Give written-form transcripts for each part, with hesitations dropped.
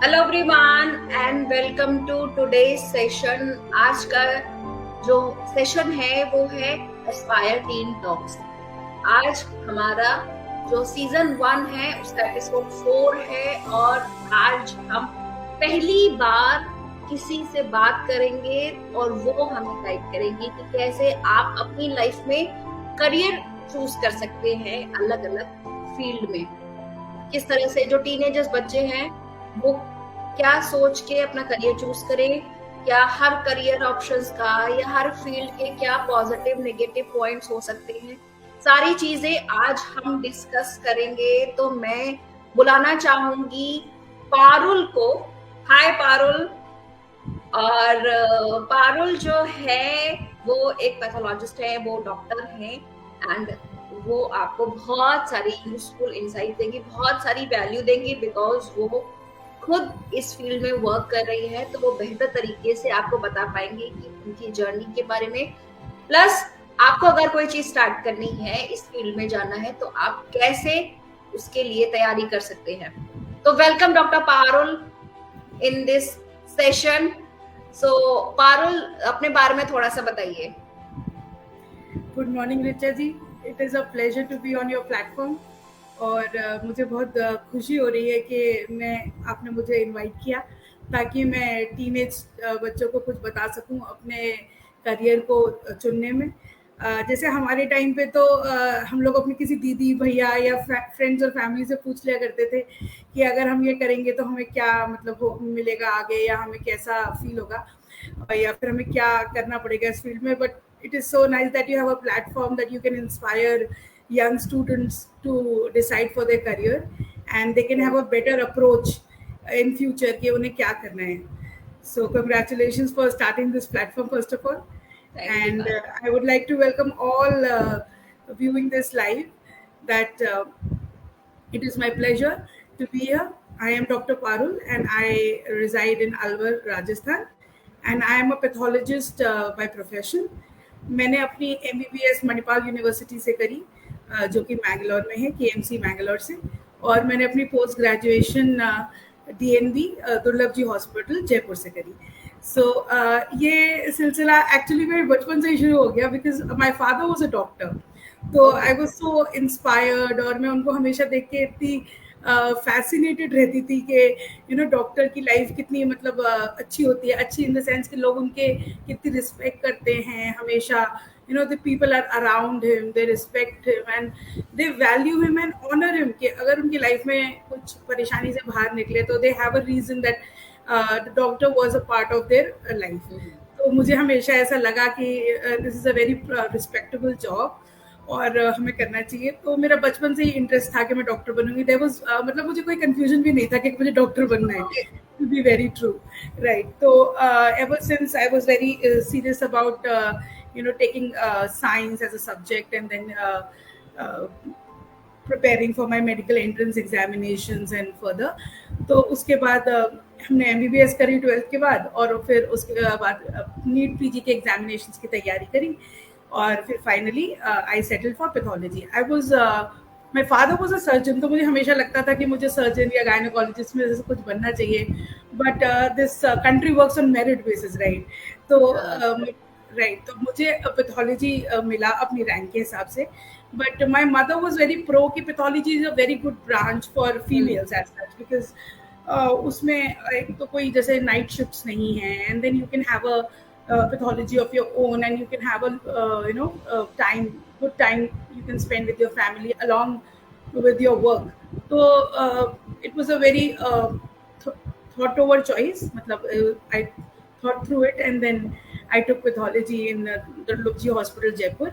Hello everyone and welcome to today's session. आज का जो सेशन है वो है एस्पायर टीन टॉक्स। आज हमारा जो सीजन 1 है उसका एपिसोड 4 है और आज हम पहली बार किसी से बात करेंगे और वो हमें गाइड करेंगी कि कैसे आप अपनी लाइफ में करियर चूज कर सकते हैं अलग अलग फील्ड में। किस तरह से जो टीनेजर्स बच्चे हैं वो क्या सोच के अपना करियर चूज करें, क्या हर करियर ऑप्शंस का या हर फील्ड के क्या पॉजिटिव नेगेटिव पॉइंट्स हो सकते हैं, सारी चीजें आज हम डिस्कस करेंगे। तो मैं बुलाना चाहूंगी पारुल को। हाय पारुल। और पारुल जो है वो एक पैथोलॉजिस्ट है, वो डॉक्टर है एंड वो आपको बहुत सारी यूजफुल इंसाइट देंगी, बहुत सारी वैल्यू देंगी बिकॉज वो खुद इस फील्ड में वर्क कर रही है। तो वो बेहतर तरीके से आपको बता पाएंगे कि उनकी जर्नी के बारे में। प्लस आपको अगर कोई चीज स्टार्ट करनी है, इस फील्ड में जाना है, तो आप कैसे उसके लिए तैयारी कर सकते हैं। तो welcome doctor Parul in this session. So Parul, अपने बारे में थोड़ा सा बताइए। Good morning Richa ji, it is a pleasure to be on your platform और मुझे बहुत खुशी हो रही है कि आपने मुझे इनवाइट किया ताकि मैं टीनेज बच्चों को कुछ बता सकूं अपने करियर को चुनने में। जैसे हमारे टाइम पे तो हम लोग अपनी किसी दीदी भैया या फ्रेंड्स और फैमिली से पूछ लिया करते थे कि अगर हम ये करेंगे तो हमें क्या मतलब मिलेगा आगे, या हमें कैसा फील होगा, या फिर हमें क्या करना पड़ेगा इस फील्ड में। But it is so nice that you have a platform that you can inspire young students to decide for their career and they can have a better approach in future कि उन्हें क्या करना है. So congratulations for starting this platform first of all. And I would like to welcome all viewing this live that it is my pleasure to be here. I am Dr. Parul and I reside in Alwar, Rajasthan, and I am a pathologist by profession. मैंने अपनी MBBS Manipal university से करी जो कि मैंगलोर में है, KMC Mangalore से, और मैंने अपनी पोस्ट ग्रेजुएशन DNB दुर्लभ जी हॉस्पिटल जयपुर से करी। सो ये सिलसिला एक्चुअली मेरे बचपन से ही शुरू हो गया because my father was a doctor. तो आई वाज सो इंस्पायर्ड और मैं उनको हमेशा देख के इतनी फैसिनेटेड रहती थी कि डॉक्टर की लाइफ कितनी मतलब अच्छी होती है, अच्छी इन द सेंस कि लोग उनके कितनी रिस्पेक्ट करते हैं हमेशा। the people are around him, they respect him and they value him and honor him कि अगर उनकी लाइफ में कुछ परेशानी से बाहर निकले तो they have a reason that the doctor was a part of their life. तो मुझे हमेशा ऐसा लगा कि this is a very respectable job और हमें करना चाहिए। तो मेरा बचपन से ही इंटरेस्ट था कि मैं डॉक्टर बनूंगी। देयर वाज मतलब मुझे कोई कंफ्यूजन भी नहीं था कि मुझे डॉक्टर बनना है, to be very true, right. तो ever since I was very serious about taking science as a subject and then preparing for my medical entrance examinations and further. तो उसके बाद हमने MBBS करी 12th के बाद और फिर उसके बाद नीट PG के एग्जामिनेशंस की तैयारी करी और फिर finally I settle for pathology. I was my father was a surgeon, तो मुझे हमेशा लगता था कि मुझे सर्जन या गायनोकोलॉजिस्ट में जैसे कुछ बनना चाहिए, but this country works on merit basis, right. तो राइट तो मुझे पैथोलॉजी मिला अपनी रैंक के हिसाब से, but my mother was very pro कि pathology is a very good branch for females as such because उसमें एक तो कोई जैसे नाइट शिफ्ट्स नहीं है and then you can have a pathology of your own and you can have a good time you can spend with your family along with your work. So it was a very thought over choice, matlab I thought through it and then I took pathology in the Durbh Ji Hospital Jaipur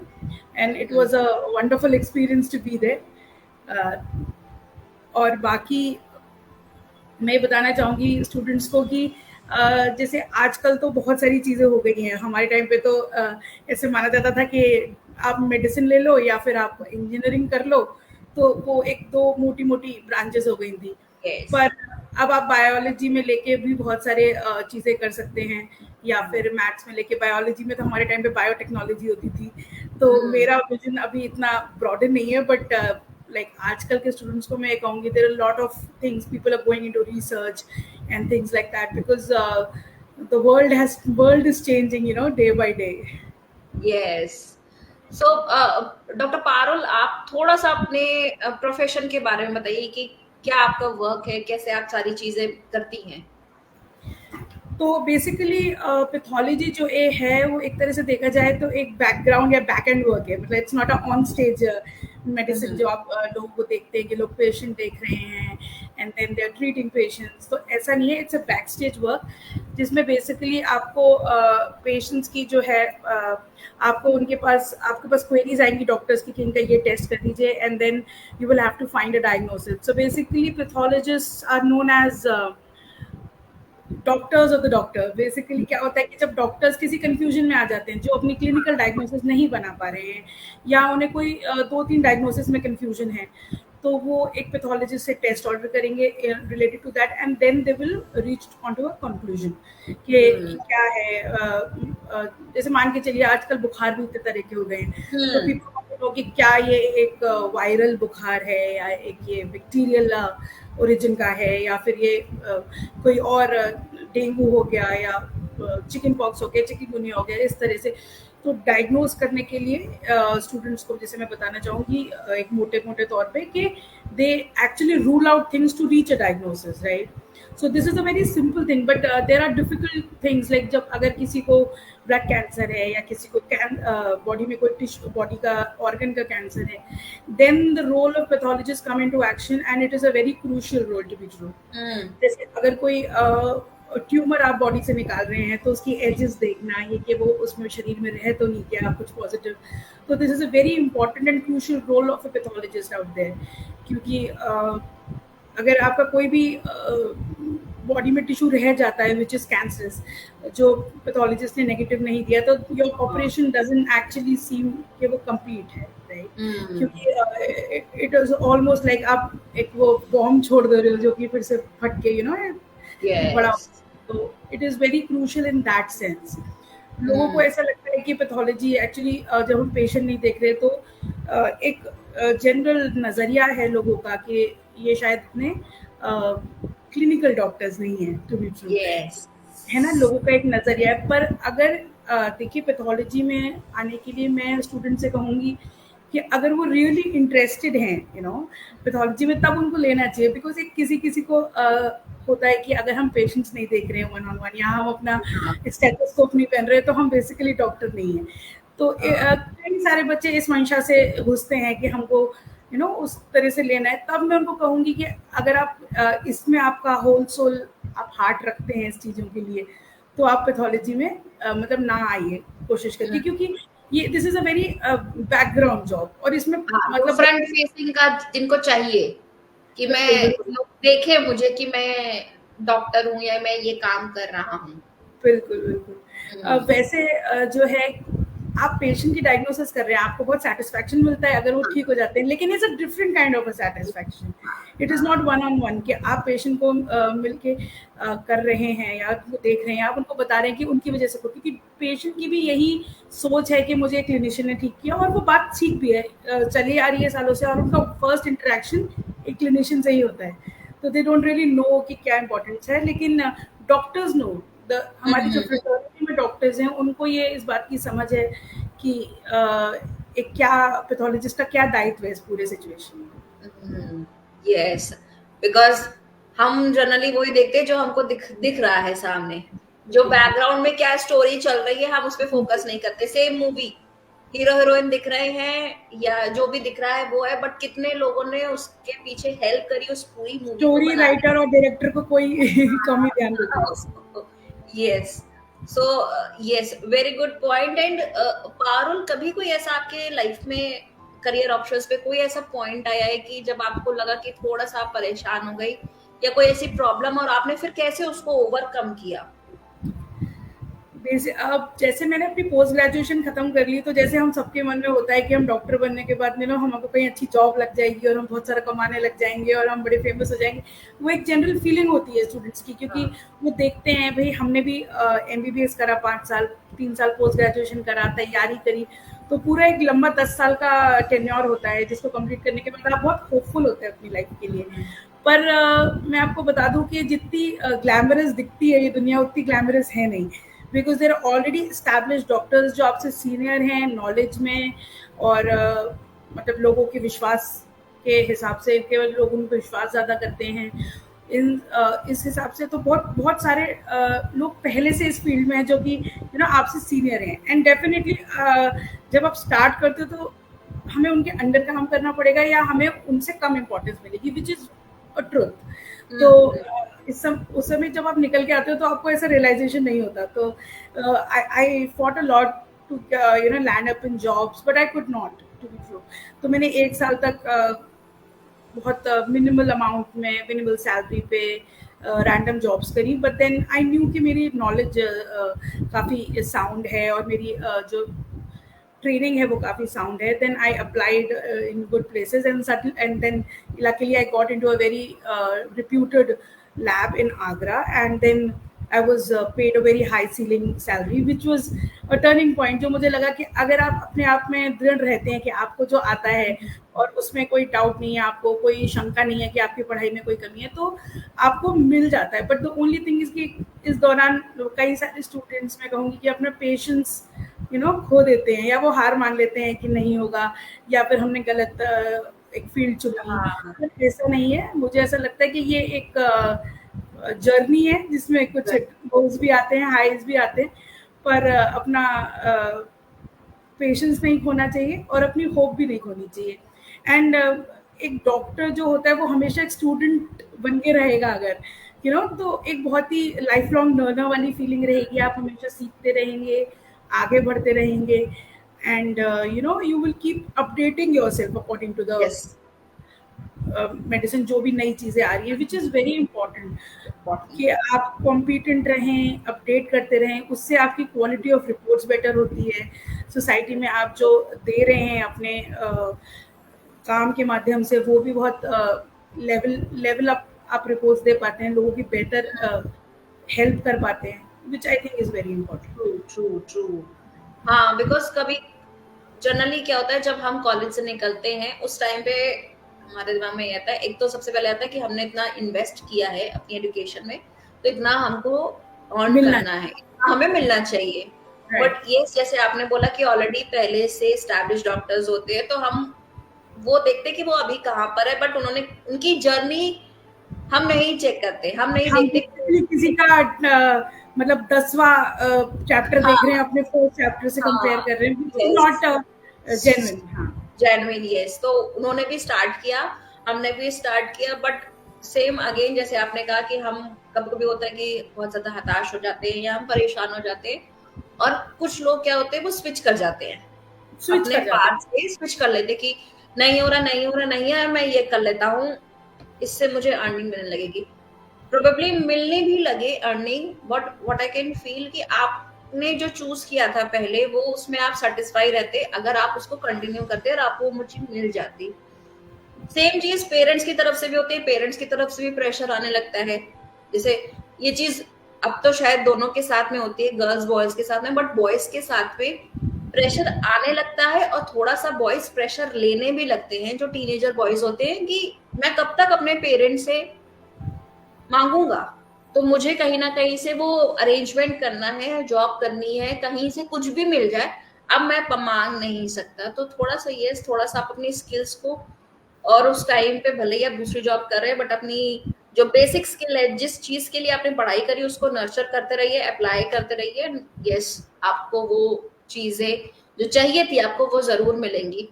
and it was a wonderful experience to be there. और बाकी मैं बताना चाहूँगी students को कि जैसे आजकल तो बहुत सारी चीज़ें हो गई हैं। हमारे टाइम पे तो ऐसे माना जाता था कि आप मेडिसिन ले लो या फिर आप इंजीनियरिंग कर लो, तो वो एक दो मोटी मोटी ब्रांचेस हो गई थी। पर अब आप बायोलॉजी में लेके भी बहुत सारे चीज़ें कर सकते हैं, या फिर मैथ्स में लेके बायोलॉजी में तो हमारे टाइम पे बायोटेक्नोलॉजी होती थी। तो मेरा विजन अभी इतना ब्रॉडन नहीं है, बट लाइक आजकल के स्टूडेंट्स को मैं कहूँगी there are lot of things people are going into research and things like that because the world is changing, day by day. Yes. So doctor Parul, आप थोड़ा सा अपने प्रोफेशन के बारे में बताइए कि क्या आपका वर्क है, कैसे आप सारी चीजें करती हैं। तो बेसिकली पैथोलॉजी जो है वो एक तरह से देखा जाए तो एक बैकग्राउंड या बैक एंड वर्क है, मतलब it's not a on stage medicine जो आप लोगों को देखते हैं कि लोग पेशेंट देख रहे हैं and then they are treating patients, तो ऐसा नहीं है। It's a back stage work जिसमें बेसिकली आपको पेशेंट्स की जो है आपको आपके पास क्वेरीज आएंगी डॉक्टर्स की कि इनका ये टेस्ट कर दीजिए and then you will have to find a diagnosis. So basically pathologist are known as doctors of the doctor. Basically क्या होता है कि जब डॉक्टर्स किसी कंफ्यूजन में आ जाते हैं, जो अपनी क्लिनिकल डायग्नोसिस नहीं बना पा रहे हैं या उन्हें कोई 2-3 डायग्नोसिस में कंफ्यूजन है, तो वो एक पैथोलॉजिस्ट से टेस्ट ऑर्डर करेंगे related to that and then they will reach on to a conclusion कि क्या है। जैसे मान के चलिए आजकल बुखार भी इतने तरह के हो गए हैं, तो पीपल कि क्या ये एक वायरल बुखार है या एक ये बैक्टीरियल ओरिजिन का है या फिर ये कोई और डेंगू हो गया या चिकन पॉक्स हो गया, चिकनगुनिया हो गया, इस तरह से। तो डायग्नोज करने के लिए स्टूडेंट्स को जैसे मैं बताना चाहूँगी एक मोटे मोटे तौर पे कि they actually rule out things to reach a diagnosis, right. So this is a very simple thing but there are difficult things like जब अगर किसी को ब्लड कैंसर है या किसी को बॉडी में कोई टिश्यू बॉडी का ऑर्गन का कैंसर है, then the role of pathologist come into action and it is a very crucial role to be true. जैसे अगर कोई ट्यूमर आप बॉडी से निकाल रहे हैं तो उसकी एजेस देखना, ये कि वो उसमें शरीर में रह तो नहीं क्या कुछ पॉजिटिव, तो this is a very important and crucial role of a pathologist out there. क्योंकि अगर आपका कोई भी बॉडी में टिश्यू रह जाता है विच इज कैंसरस, जो पैथोलॉजिस्ट ने नेगेटिव नहीं दिया, तो योर ऑपरेशन डजंट एक्चुअली सीम कि वो कंप्लीट है, राइट। क्योंकि इट इज ऑलमोस्ट लाइक आप एक वो बॉम्ब छोड़ दे रहे हो जो कि फिर से फट के बड़ा, तो it is very crucial in that sense. लोगों को ऐसा लगता है कि पैथोलॉजी एक्चुअली जब हम पेशेंट नहीं देख रहे तो एक जनरल नजरिया है लोगों का कि ये शायद इतने क्लिनिकल डॉक्टर्स नहीं है, टू बी ट्रू, है ना, लोगों का एक नजरिया है। पर अगर देखिए पैथोलॉजी में आने के लिए मैं स्टूडेंट से कहूँगी कि अगर वो रियली इंटरेस्टेड हैं पैथोलॉजी में, तब उनको लेना चाहिए। बिकॉज एक किसी को होता है कि अगर हम पेशेंट्स नहीं देख रहे हैं 1-on-1 या हम अपना स्टेथोस्कोप नहीं पहन रहे तो हम बेसिकली डॉक्टर नहीं हैं। तो कई सारे बच्चे इस मंशा से घुसते हैं कि हमको उस तरह से लेना है। तब मैं उनको कहूँगी कि अगर आप इसमें आपका होल सोल आप हार्ट रखते हैं इस चीज़ों के लिए, तो आप पैथोलॉजी में मतलब ना आइए, कोशिश करिए, क्योंकि ये this is a very background job. और इसमें मतलब फ्रंट फेसिंग का जिनको चाहिए कि मैं लोग देखे मुझे कि मैं डॉक्टर हूँ या मैं ये काम कर रहा हूँ। बिल्कुल बिल्कुल। वैसे जो है आप पेशेंट की डायग्नोसिस कर रहे हैं, आपको बहुत सेटिस्फैक्शन मिलता है अगर वो ठीक हो जाते हैं, लेकिन it's a different kind of a satisfaction. It is not 1-on-1 कि आप पेशेंट को मिलके कर रहे हैं या वो देख रहे हैं, आप उनको बता रहे हैं कि उनकी वजह से, क्योंकि पेशेंट की भी यही सोच है कि मुझे क्लिनिशियन ने ठीक किया, और वो बात ठीक भी है, चली आ रही है सालों से, और उनका फर्स्ट इंटरेक्शन एक क्लिनिशियन से ही होता है, तो दे डोंट रियली नो कि क्या इंपॉर्टेंस है। लेकिन डॉक्टर्स नो, हमारी जो फ्रेटर्निटी में डॉक्टर्स हैं उनको ये इस बात की समझ है कि एक क्या पैथोलॉजिस्ट का क्या दायित्व है इस पूरे सिचुएशन में। यस, बिकॉज हम जनरली वही देखते हैं जो हमको दिख रहा है सामने, जो बैकग्राउंड में क्या स्टोरी चल रही है हम उस पर फोकस नहीं करते। सेम मूवी, हीरो हीरोइन दिख रहे हैं या जो भी दिख रहा है वो है, बट कितने लोगों ने उसके पीछे हेल्प करी उस पूरी मूवी, स्टोरी राइटर और डायरेक्टर को कोई कमी ध्यान देता। Yes, so yes, very good point. And Parul, कभी कोई ऐसा आपके लाइफ में करियर ऑप्शंस पे कोई ऐसा पॉइंट आया है कि जब आपको लगा कि थोड़ा सा आप परेशान हो गई या कोई ऐसी प्रॉब्लम, और आपने फिर कैसे उसको ओवरकम किया? अब जैसे मैंने अपनी पोस्ट ग्रेजुएशन खत्म कर ली, तो जैसे हम सबके मन में होता है कि हम डॉक्टर बनने के बाद हमको कहीं अच्छी जॉब लग जाएगी और हम बहुत सारा कमाने लग जाएंगे और हम बड़े फेमस हो जाएंगे। वो एक जनरल फीलिंग होती है स्टूडेंट्स की, क्योंकि वो देखते हैं भाई हमने भी MBBS करा 5 साल, 3 साल पोस्ट ग्रेजुएशन करा, तैयारी करी, तो पूरा एक लंबा 10 साल का टेन्योर होता है जिसको कंप्लीट करने के बाद आप बहुत होपफुल होते हैं अपनी लाइफ के लिए। पर मैं आपको बता दूं कि जितनी ग्लैमरस दिखती है ये दुनिया उतनी ग्लैमरस है नहीं, because there already establish doctors जो आपसे सीनियर हैं नॉलेज में, और मतलब लोगों के विश्वास के हिसाब से केवल लोग उन पर विश्वास ज़्यादा करते हैं। इस हिसाब से तो बहुत बहुत सारे लोग पहले से इस फील्ड में हैं जो कि आपसे सीनियर हैं, एंड डेफिनेटली जब आप स्टार्ट करते हो तो हमें उनके अंडर काम करना पड़ेगा या हमें उनसे कम इम्पोर्टेंस मिलेगी, विच इज अ ट्रुथ। तो उस समय जब आप निकल के आते हो तो आपको ऐसा रियलाइजेशन नहीं होता। तो I fought a lot to land up in jobs, but I could not to be true. तो मैंने 1 साल तक बहुत मिनिमल अमाउंट में मिनिमल सैलरी पे रैंडम जॉब्स करी, बट देन आई न्यू कि मेरी नॉलेज काफ़ी साउंड है और मेरी जो ट्रेनिंग है वो काफ़ी साउंड है। Then I applied in good places and then luckily I got into a very reputed lab in Agra, and then I was paid a very high ceiling salary, which was a turning point। जो मुझे लगा कि अगर आप अपने आप में दृढ़ रहते हैं कि आपको जो आता है और उसमें कोई डाउट नहीं है, आपको कोई शंका नहीं है कि आपकी पढ़ाई में कोई कमी है, तो आपको मिल जाता है। But the only thing is कि इस दौरान कई सारे स्टूडेंट्स मैं कहूँगी कि अपना पेशेंस खो देते हैं, या वो हार मान लेते हैं कि नहीं होगा, या फिर हमने गलत एक फील्ड चुनी। ऐसा नहीं है, मुझे ऐसा लगता है कि ये एक जर्नी है जिसमें कुछ लोज भी आते हैं, हाईज भी आते हैं, पर अपना पेशेंस नहीं खोना चाहिए और अपनी होप भी नहीं खोनी चाहिए। एंड एक डॉक्टर जो होता है वो हमेशा एक स्टूडेंट बन के रहेगा अगर तो एक बहुत ही लाइफ लॉन्ग लर्नर वाली फीलिंग रहेगी। आप हमेशा सीखते रहेंगे, आगे बढ़ते रहेंगे, and you will keep updating yourself according to the medicine, जो भी नई चीज़ें आ रही है, विच इज़ वेरी इंपॉर्टेंट कि आप कॉम्पिटेंट रहें, अपडेट करते रहें। उससे आपकी क्वालिटी ऑफ रिपोर्ट्स बेटर होती है। सोसाइटी में आप जो दे रहे हैं अपने काम के माध्यम से, वो भी बहुत लेवल अप आप रिपोर्ट्स दे पाते हैं, लोगों की बेटर हेल्प कर पाते हैं, which I think is very important. True. हाँ, बिकॉज कभी जनरली क्या होता है जब हम कॉलेज से निकलते हैं उस टाइम पे हमारे दिमाग में ये आता है, एक तो सबसे पहले आता है कि हमने इतना इन्वेस्ट किया है अपनी एजुकेशन में, तो इतना हमको अर्न करना है, हमें मिलना चाहिए। बट ये जैसे आपने बोला कि ऑलरेडी पहले से एस्टैब्लिश डॉक्टर्स होते हैं, तो हम वो देखते कि वो अभी कहाँ पर है, बट उन्होंने उनकी जर्नी हम नहीं चेक करते, हम नहीं देखते किसी का मतलब 10वां चैप्टर देख रहे हैं अपने 4th चैप्टर से कंपेयर कर रहे हैं, नॉट जेन्युइन। Genuine, yes. तो उन्होंने भी स्टार्ट किया, हमने भी स्टार्ट किया, बट सेम अगेन जैसे आपने कहा कि हम कभी कभी होता है कि बहुत ज्यादा हताश हो जाते हैं या हम परेशान हो जाते हैं, और कुछ लोग क्या होते हैं वो स्विच कर जाते हैं, अपने पाथ से स्विच कर लेते कि नहीं हो रहा नहीं है, मैं ये कर लेता हूँ, इससे मुझे अर्निंग मिलने लगेगी। प्रोबेबली मिलने भी लगे earning, but what I can feel कि आपने जो चूज किया था पहले वो उसमें आप सेटिस्फाई रहते, अगर आप उसको कंटिन्यू करते और आपको मुझे मिल जाती। सेम चीज पेरेंट्स की तरफ से भी होती है, पेरेंट्स की तरफ से भी प्रेशर आने लगता है। जैसे ये चीज अब तो शायद दोनों के साथ में होती है, गर्ल्स बॉयज के साथ में, बट बॉयज के साथ में प्रेशर आने लगता है, और थोड़ा सा बॉयज प्रेशर लेने भी लगते हैं, जो टीनेजर बॉयज होते हैं, कि मैं कब तक अपने पेरेंट्स से मांगूंगा, तो मुझे कहीं ना कहीं से वो अरेंजमेंट करना है, जॉब करनी है, कहीं से कुछ भी मिल जाए, अब मैं मांग नहीं सकता। तो थोड़ा सा थोड़ा सा आप अपनी स्किल्स को, और उस टाइम पे भले ही आप दूसरी जॉब कर रहे हैं, बट अपनी जो बेसिक स्किल है, जिस चीज के लिए आपने पढ़ाई करी, उसको नर्चर करते रहिए, अप्लाई करते रहिए। यस, आपको वो चीजें जो चाहिए थी आपको वो जरूर मिलेंगी।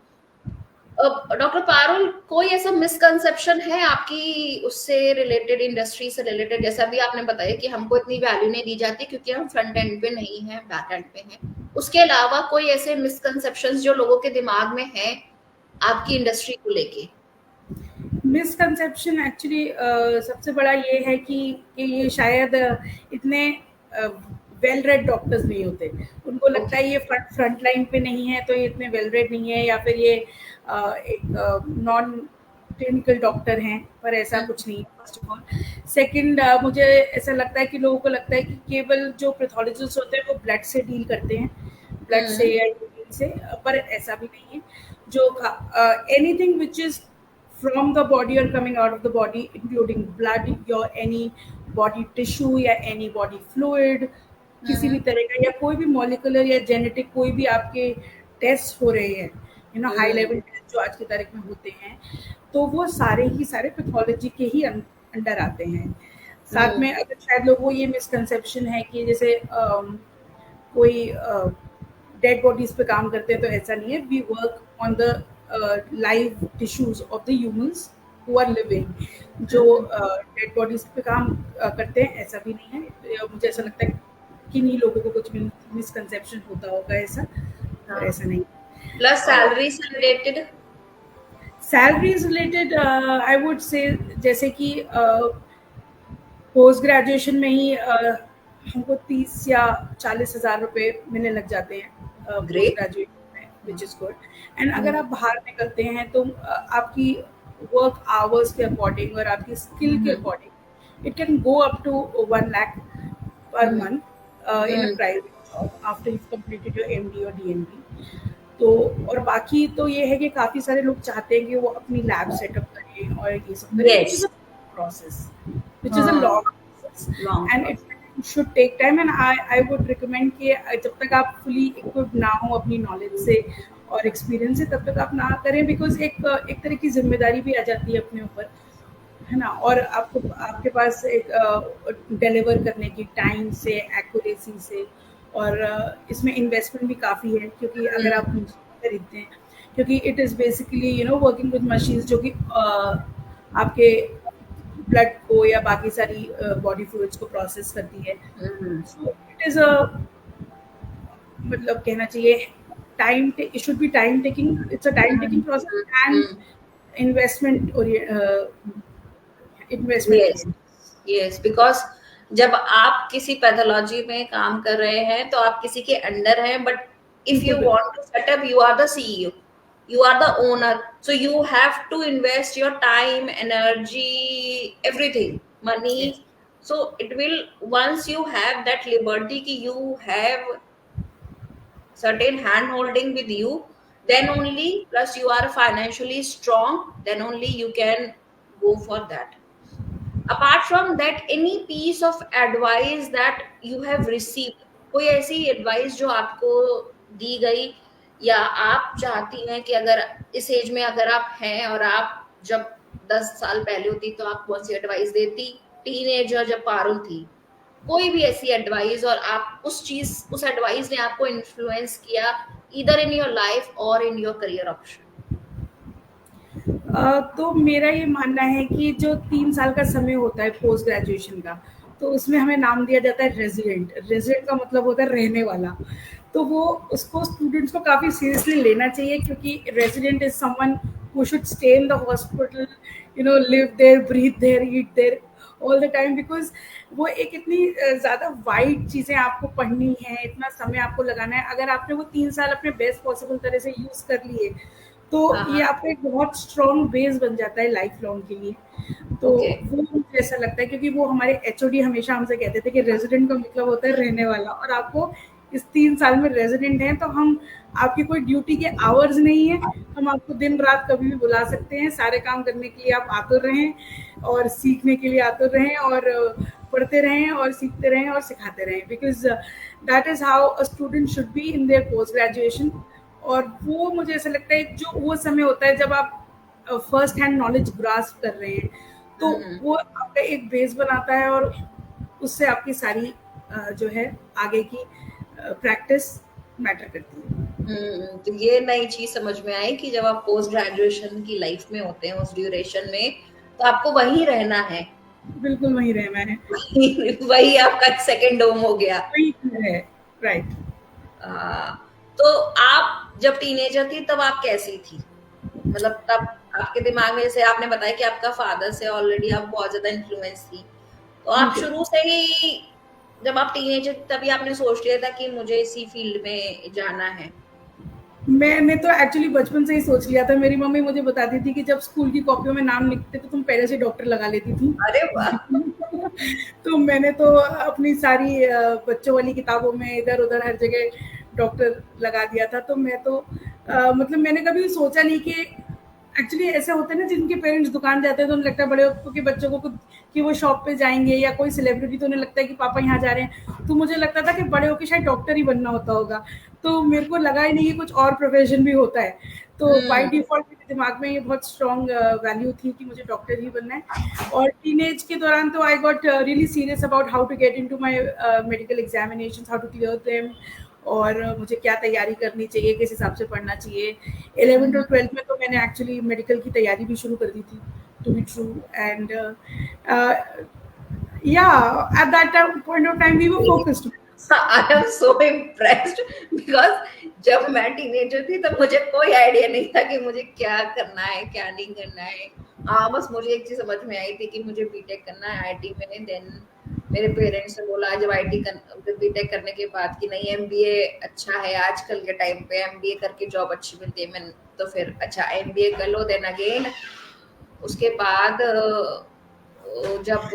डॉक्टर पारुल, कोई ऐसा मिसकंसेप्शन है आपकी उससे रिलेटेड, इंडस्ट्री से रिलेटेड? जैसा अभी आपने बताया कि हमको इतनी वैल्यू नहीं दी जाती क्योंकि हम फ्रंट एंड पे नहीं है, बैक एंड पे हैं, उसके अलावा कोई ऐसे मिसकंसेप्शंस जो लोगों के दिमाग में है आपकी इंडस्ट्री को लेके? मिसकंसेप्शन एक्चुअली सबसे बड़ा ये है कि ये शायद इतने वेल रेड डॉक्टर्स नहीं होते। उनको लगता है ये फ्रंट लाइन पे नहीं है तो ये इतने वेल रेड नहीं है, या फिर ये एक नॉन क्लिनिकल डॉक्टर हैं, पर ऐसा कुछ नहीं है, फर्स्ट ऑफ ऑल। सेकंड, मुझे ऐसा लगता है कि लोगों को लगता है कि केवल जो पैथोलॉजिस्ट होते हैं वो ब्लड से डील करते हैं, ब्लड से या से, पर ऐसा भी नहीं है। जो anything which is from the body or coming out of the body, including blood, your any body tissue या any body fluid, किसी भी तरह का, या कोई भी मॉलिकुलर या जेनेटिक कोई भी आपके टेस्ट हो रहे हैं, हाई लेवल टेस्ट जो आज की तारीख में होते हैं, तो वो सारे ही सारे पैथोलॉजी के ही अंडर आते हैं। साथ में अगर शायद लोगों को ये मिसकंसेप्शन है कि जैसे कोई डेड बॉडीज पे काम करते हैं, तो ऐसा नहीं है। We work on the live tissues of the humans who are living. जो डेड बॉडीज पे काम करते हैं, ऐसा भी नहीं है। मुझे ऐसा लगता है कि नहीं, लोगों को कुछ मिसकंसेप्शन होता होगा ऐसा, और ऐसा नहीं। प्लस सैलरी से related, salary related I would say जैसे कि पोस्ट ग्रेजुएशन में ही हमको 30 या 40 हज़ार रुपए मिलने लग जाते हैं पोस्ट ग्रेजुएशन में, विच इज गुड। एंड अगर आप बाहर निकलते हैं तो आपकी वर्क आवर्स के अकॉर्डिंग और आपकी स्किल के according it can go up to 1 lakh per month in a private job after you completed your MD और डीएमडी। तो और बाकी तो ये है कि काफी सारे लोग चाहते हैं कि वो अपनी लैब सेटअप करें और ये सब करें, process which is a long process and it should take time, and I would recommend कि जब तक आप fully equipped ना हो अपनी knowledge से और experience से, तब तक आप ना करें, because एक तरह की जिम्मेदारी भी आ जाती है अपने ऊपर, है ना। और आपके पास एक डिलीवर करने की टाइम से, एक्यूरेसी से, और इसमें इन्वेस्टमेंट भी काफ़ी है, क्योंकि अगर आप खरीदते हैं, क्योंकि it is basically working with machines जो कि आपके ब्लड को या बाकी सारी बॉडी फ्लूइड्स को प्रोसेस करती है। सो इट इज़ मतलब कहना चाहिए time, it should be time taking, it's a time taking process and investment yes, because जब आप किसी पैथोलॉजी में काम कर रहे हैं तो आप किसी के अंडर हैं, but if you want to set up, you are the CEO, you are the owner, so you have to invest your time, energy, everything, money. Yes. So it will, once you have that liberty ki you have certain hand holding with you, then only, plus you are financially strong, then only you can go for that. Apart from that, any piece of advice that you have received, कोई ऐसी advice जो आपको दी गई या आप चाहती हैं कि अगर इस एज में अगर आप हैं और आप जब 10 साल पहले होती तो आप कौन सी एडवाइस देती, टीनेजर जब पारुल थी, कोई भी ऐसी एडवाइस, और आप उस एडवाइस ने आपको इन्फ्लुएंस किया ईदर इन योर लाइफ और इन योर करियर ऑप्शन? तो मेरा ये मानना है कि जो 3 साल का समय होता है पोस्ट ग्रेजुएशन का, तो उसमें हमें नाम दिया जाता है रेजिडेंट। रेजिडेंट का मतलब होता है रहने वाला। तो वो उसको स्टूडेंट्स को काफ़ी सीरियसली लेना चाहिए, क्योंकि resident is someone who should stay in the hospital, live there, breathe there, eat there all the time, because वो एक इतनी ज़्यादा वाइड चीज़ें आपको पढ़नी है, इतना समय आपको लगाना है। अगर आपने वो 3 साल अपने बेस्ट पॉसिबल तरह से यूज़ कर लिए, तो ये आपका एक बहुत स्ट्रॉन्ग बेस बन जाता है लाइफ लॉन्ग के लिए। तो वो मुझे ऐसा लगता है, क्योंकि वो हमारे एचओडी हमेशा हमसे कहते थे कि रेजिडेंट का मतलब होता है रहने वाला, और आपको इस 3 साल में रेजिडेंट हैं, तो हम आपकी कोई ड्यूटी के आवर्स नहीं है, हम आपको दिन रात कभी भी बुला सकते हैं। सारे काम करने के लिए आप आतुर रहें और सीखने के लिए आतुर रहें और पढ़ते रहें और सीखते रहें और सिखाते रहें, because that is how a student should be in their post graduation. और वो मुझे ऐसा लगता है जो वो समय होता है जब आप फर्स्ट हैंड नॉलेज ग्रास्प कर रहे हैं, तो वो आपका एक बेस बनाता है और उससे आपकी सारी जो है आगे की प्रैक्टिस मैटर करती है। तो ये नई चीज समझ में आई कि जब आप पोस्ट ग्रेजुएशन की लाइफ में होते हैं, उस ड्यूरेशन में, तो आपको वहीं रहना है। बिल्कुल वहीं रहना है। वही आपका सेकंड होम हो गया। वही है, राइट। तो आप जब टीनेजर थी तब आप कैसी थी? मतलब तब आपके दिमाग में, जैसे आपने बताया कि आपका फादर से ऑलरेडी आप बहुत ज्यादा इन्फ्लुएंस थी, तो आप शुरू से ही जब आप टीनेजर तभी आपने सोच लिया था कि मुझे इसी फील्ड में जाना है? मैंने तो एक्चुअली बचपन से ही सोच लिया था। मेरी मम्मी मुझे बताती थी कि जब स्कूल की कॉपियों में नाम लिखते तो तुम पहले से डॉक्टर लगा लेती थी। अरे वाह! तो मैंने तो अपनी सारी बच्चों वाली किताबों में इधर उधर हर जगह डॉक्टर लगा दिया था। तो मैं तो मतलब मैंने कभी सोचा नहीं कि एक्चुअली ऐसे होते हैं ना जिनके पेरेंट्स दुकान जाते हैं तो उन्हें लगता है बड़े होकर के बच्चों को कुछ कि वो शॉप पे जाएंगे, या कोई सेलिब्रिटी तो उन्हें लगता है कि पापा यहाँ जा रहे हैं। तो मुझे लगता था कि बड़े होकर शायद डॉक्टर ही बनना होता होगा। तो मेरे को लगा ही नहीं कि कुछ और प्रोफेशन भी होता है। तो बाय हम्म। डिफॉल्ट मेरे दिमाग में ये बहुत स्ट्रॉन्ग वैल्यू थी कि मुझे डॉक्टर ही बनना है। और टीनेज के दौरान तो I got really serious about how to get into my medical examinations, how to clear them, और मुझे क्या तैयारी करनी चाहिए, किस हिसाब से पढ़ना चाहिए। 11th और 12th में तो मैंने एक्चुअली मेडिकल की तैयारी भी शुरू कर दी थी, टू बी ट्रू। एंड या at that point of time we were focused. I am so impressed because जब मैं टीनेजर थी तब मुझे कोई आइडिया नहीं था कि मुझे क्या करना है क्या नहीं करना है। हाँ, बस मुझे एक चीज समझ में आई थी कि मुझे बीटेक करना है आईटी में। देन मेरे पेरेंट्स ने बोला जब बीटेक करने के बाद कि नहीं एमबीए अच्छा है, आजकल के टाइम पे एमबीए करके जॉब अच्छी मिलती है। मैं तो फिर अच्छा एमबीए कर लो। देन अगेन उसके बाद जब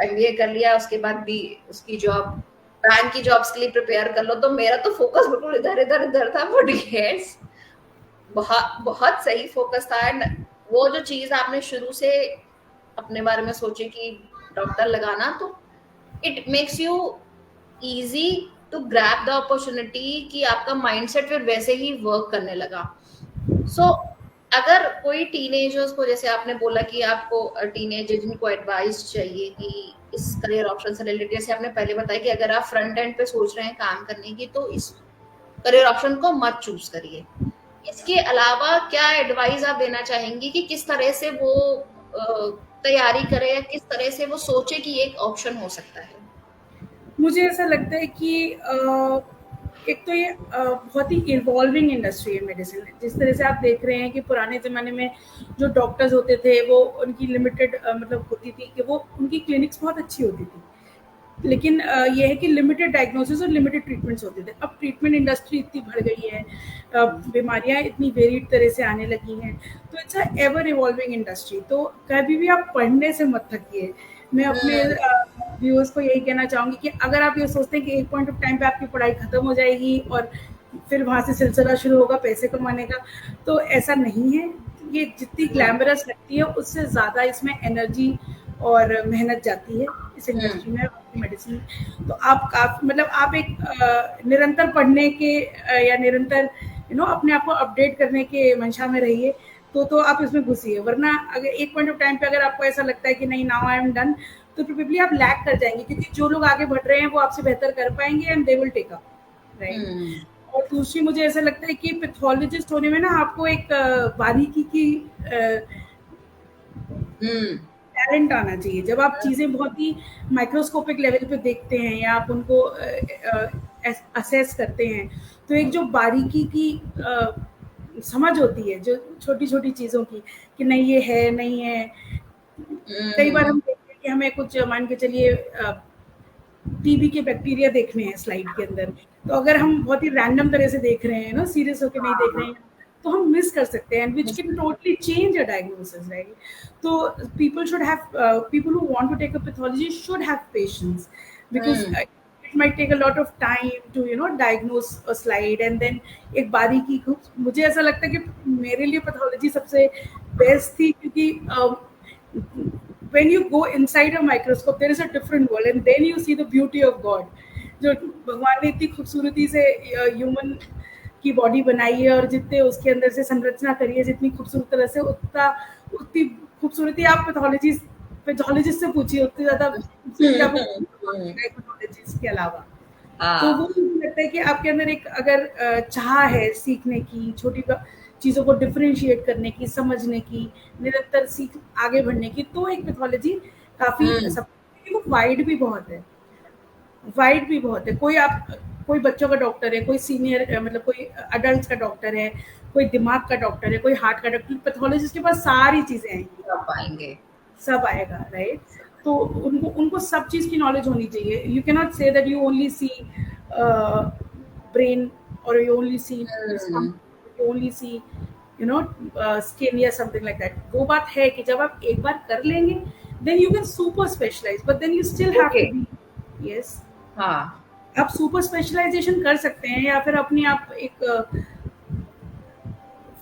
एमबीए कर लिया उसके बाद भी उसकी जॉब बैंक की जॉब्स के लिए प्रिपेयर कर लो। तो मेरा तो फोकस बिल्कुल इधर इधर इधर था। बट यस, बहुत बहुत सही फोकस था। एंड वो जो चीज आपने शुरू से अपने बारे में सोची कि डॉक्टर लगाना, तो it makes you easy to grab the opportunity कि आपका माइंडसेट फिर वैसे ही वर्क करने लगा। सो अगर कोई टीनेजर्स को, जैसे आपने बोला कि आपको टीनेजर जिनको एडवाइस चाहिए कि इस करियर ऑप्शन से रिलेटेड, जैसे आपने पहले बताया कि अगर आप फ्रंट एंड पे सोच रहे हैं काम करने की तो इस करियर ऑप्शन को मत चूज करिए। इसके अलावा क्या एडवाइस आप देना चाहेंगी कि किस तरह से वो तैयारी करे या किस तरह से वो सोचे कि एक ऑप्शन हो सकता है? मुझे ऐसा लगता है कि एक तो ये बहुत ही इवॉल्विंग इंडस्ट्री है मेडिसिन। जिस तरह से आप देख रहे हैं कि पुराने ज़माने में जो डॉक्टर्स होते थे वो उनकी लिमिटेड मतलब होती थी कि वो उनकी क्लिनिक्स बहुत अच्छी होती थी, लेकिन ये है कि लिमिटेड डायग्नोसिस और लिमिटेड ट्रीटमेंट्स होते थे। अब ट्रीटमेंट इंडस्ट्री इतनी बढ़ गई है, बीमारियां इतनी वेरिड तरह से आने लगी हैं, तो it's a ever evolving industry. तो कभी भी आप पढ़ने से मत थकिए। मैं अपने व्यूअर्स को यही कहना चाहूँगी कि अगर आप ये सोचते हैं कि एक पॉइंट ऑफ टाइम पे आपकी पढ़ाई खत्म हो जाएगी और फिर वहाँ से सिलसिला शुरू होगा पैसे कमाने का, तो ऐसा नहीं है। ये जितनी ग्लैमरस लगती है उससे ज़्यादा इसमें एनर्जी और मेहनत जाती है इस इंडस्ट्री में, मेडिसिन। तो आप काफी मतलब आप एक निरंतर पढ़ने के या निरंतर अपने आप को अपडेट करने के मंशा में रहिए, तो आप इसमें घुसिए। वरना अगर एक पॉइंट ऑफ टाइम पे अगर आपको ऐसा लगता है कि नहीं नाउ आई एम डन, तो प्रोबेबली आप लैग कर जाएंगे, क्योंकि जो लोग आगे बढ़ रहे हैं वो आपसे बेहतर कर पाएंगे and they will take up, right. और दूसरी मुझे ऐसा लगता है कि पैथोलॉजिस्ट होने में ना आपको एक बारीकी की टैलेंट आना चाहिए। जब आप चीज़ें बहुत ही माइक्रोस्कोपिक लेवल पे देखते हैं या आप उनको असेस करते हैं, तो एक जो बारीकी की समझ होती है, जो छोटी छोटी चीज़ों की कि नहीं ये है नहीं है। कई बार हम देखते हैं कि हमें कुछ मान के चलिए टीबी के बैक्टीरिया देखने हैं स्लाइड के अंदर, तो अगर हम बहुत ही रैंडम तरह से देख रहे हैं ना, सीरियस होकर नहीं देख रहे हैं, तो हम मिस कर सकते हैं, which can totally change a diagnosis, right? So people who want to take a pathology should have patience, because it might take a lot of time to diagnose a slide, and then एक बारीकी खूब। मुझे ऐसा लगता है कि मेरे लिए पैथोलॉजी सबसे बेस्ट थी, क्योंकि when you go inside a microscope there is a different world, and then you see the beauty of God। जो भगवान ने इतनी खूबसूरती से ह्यूमन की बॉडी बनाई है और जितने उसके अंदर से संरचना करी है जितनी खूबसूरत तरह से, उतनी खूबसूरती आप पैथोलॉजिस्ट से पूछिए, उतनी ज्यादा पैथोलॉजिस्ट के अलावा। तो वो मुझे लगता है कि आपके अंदर एक अगर चाह है सीखने की, छोटी चीज़ों को डिफरेंशिएट करने की, समझने की, निरंतर सीख आगे बढ़ने की, तो एक पैथोलॉजी काफ़ी वो वाइड भी बहुत है, वाइड भी बहुत है। कोई बच्चों का डॉक्टर है, कोई सीनियर मतलब कोई अडल्ट का डॉक्टर है, कोई दिमाग का डॉक्टर है, कोई हार्ट का डॉक्टर। पैथोलॉजिस्ट के पास सारी चीज़ें आएंगी, सब आएगा, राइट। तो उनको सब चीज़ की नॉलेज होनी चाहिए। You can not say that you only see brain और यू ओनली सी स्किन या समथिंग लाइक दैट। वो बात है कि जब आप एक बार कर लेंगे then you can super specialize, but then you still have to be, yes, हाँ, आप सुपर स्पेशलाइजेशन कर सकते हैं या फिर अपनी आप एक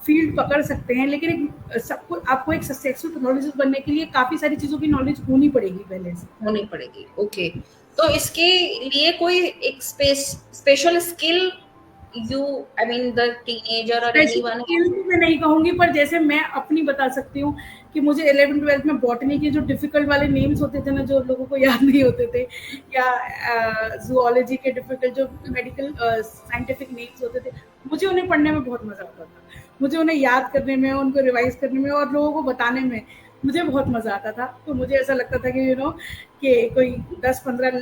फील्ड पकड़ सकते हैं, लेकिन एक सबको आपको एक सक्सेसफुल पैथोलॉजिस्ट बनने के लिए काफ़ी सारी चीज़ों की नॉलेज होनी पड़ेगी पहले से। होनी पड़ेगी, ओके। तो इसके लिए कोई एक special skill you, I mean the teenager और स्पेशल एनीवन स्किल हैज? तो मैं नहीं कहूँगी, पर जैसे मैं अपनी बता सकती हूँ कि मुझे 11th-12th में बॉटनी के जो डिफिकल्ट वाले नेम्स होते थे ना, जो लोगों को याद नहीं होते थे, या ज़ूलॉजी के डिफिकल्ट जो मेडिकल साइंटिफिक नेम्स होते थे, मुझे उन्हें पढ़ने में बहुत मज़ा आता था। मुझे उन्हें याद करने में, उनको रिवाइज़ करने में और लोगों को बताने में मुझे बहुत मज़ा आता था। तो मुझे ऐसा लगता था कि कि कोई 10-15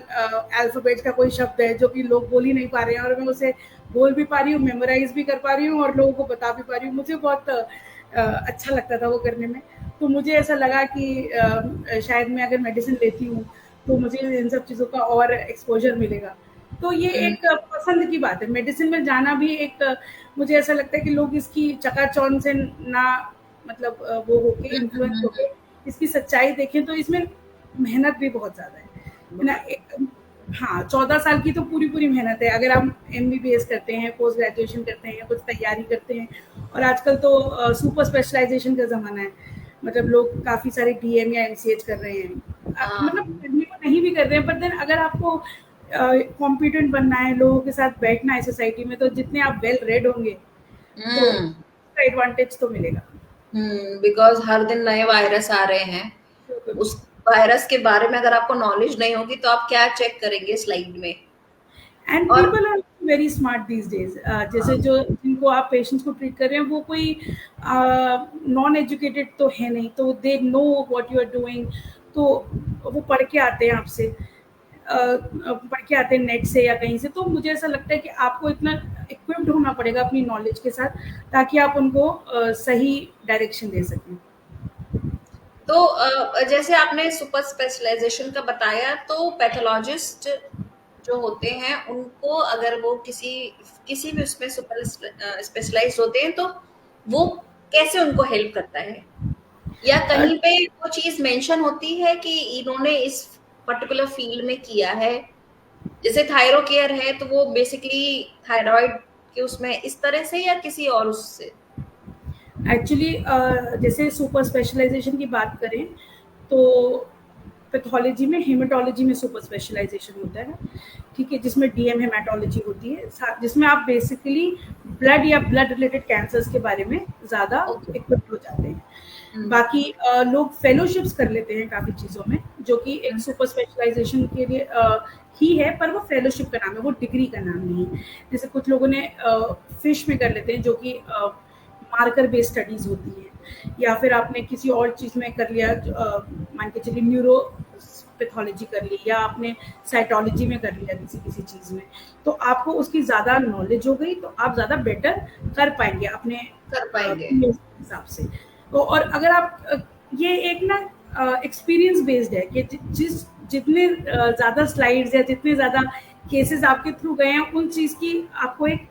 अल्फ़ाबेट्स का कोई शब्द है जो कि लोग बोल ही नहीं पा रहे हैं, और मैं उसे बोल भी पा रही हूँ, मेमोराइज़ भी कर पा रही हूँ और लोगों को बता भी पा रही हूँ। मुझे बहुत अच्छा लगता था वो करने में। तो मुझे ऐसा लगा कि शायद मैं अगर मेडिसिन लेती हूँ, तो मुझे इन सब चीज़ों का और एक्सपोज़र मिलेगा। तो ये हुँ, एक पसंद की बात है। मेडिसिन में जाना भी एक मुझे ऐसा लगता है कि लोग इसकी चकाचौंध से ना, मतलब वो होके हुँ, हुँ, इन्फ्लुएंस हुँ, होके इसकी सच्चाई देखें, तो इसमें मेहनत भी बहुत ज़्यादा है ना? बहुत। एक हाँ, 14 साल की तो पूरी-पूरी मेहनत है। अगर आप एमबीबीएस करते हैं, पोस्ट ग्रेजुएशन करते हैं या कुछ तैयारी करते हैं, और आजकल तो सुपर स्पेशलाइज़ेशन का ज़माना है। मतलब लोग काफ़ी सारे डीएम या एमसीएच कर रहे हैं। मतलब हाँ, करने को नहीं भी कर रहे हैं, बट देन अगर आपको कॉम्पिटेंट बनना है, लोगों के साथ बैठना है सोसाइटी में, तो जितने आप वेल रेड होंगे, तो हुँ, उसका एडवांटेज तो मिलेगा। बिकॉज़ हर दिन नए वायरस आ रहे हैं। बिल्कुल। उस वायरस के बारे में अगर आपको नॉलेज नहीं होगी तो आप क्या चेक करेंगे स्लाइड में? एंड और people are very smart these days. जैसे हाँ, जो जिनको आप पेशेंट्स को ट्रीट कर रहे हैं, वो कोई नॉन एजुकेटेड तो है नहीं, तो they know what you are doing. तो वो पढ़ के आते हैं आपसे, पढ़ के आते हैं नेट से या कहीं से। तो मुझे ऐसा लगता है कि आपको इतना इक्विप्ड होना पड़ेगा अपनी नॉलेज के साथ, ताकि आप उनको सही डायरेक्शन दे सकें। तो जैसे आपने सुपर स्पेशलाइज़ेशन का बताया, तो पैथोलॉजिस्ट जो होते हैं उनको अगर वो किसी किसी भी उसमें सुपर स्पेशलाइज्ड होते हैं तो वो कैसे उनको हेल्प करता है? या कहीं पे वो चीज़ मेंशन होती है कि इन्होंने इस पर्टिकुलर फील्ड में किया है? जैसे थायरो केयर है तो वो बेसिकली थायराइड के उसमें इस तरह से या किसी और उससे? एक्चुअली जैसे सुपर स्पेशलाइजेशन की बात करें, तो पैथोलॉजी में हेमेटोलॉजी में सुपर स्पेशलाइजेशन होता है, ठीक है, जिसमें डीएम हेमेटोलॉजी होती है, जिसमें आप बेसिकली ब्लड या ब्लड रिलेटेड कैंसर्स के बारे में ज़्यादा ओके। इक्विप्ड हो जाते हैं। हुँ, बाकी लोग फेलोशिप्स कर लेते हैं काफ़ी चीज़ों में, जो कि एक हुँ, सुपर स्पेशलाइजेशन के लिए ही है, पर वो फेलोशिप का नाम है, वो डिग्री का नाम नहीं है। जैसे कुछ लोगों ने फिश में कर लेते हैं, जो कि मार्कर बेस्ड स्टडीज होती हैं, या फिर आपने किसी और चीज़ में कर लिया, मान के चलिए न्यूरो पैथोलॉजी कर ली, या आपने साइटोलॉजी में कर लिया किसी किसी चीज़ में, तो आपको उसकी ज़्यादा नॉलेज हो गई, तो आप ज़्यादा बेटर कर पाएंगे अपने कर पाएँगे। हिसाब से। तो और अगर आप ये एक ना एक्सपीरियंस बेस्ड है कि जितने ज़्यादा स्लाइड्स या जितने ज़्यादा केसेस आपके थ्रू गए हैं, उन चीज़ की आपको एक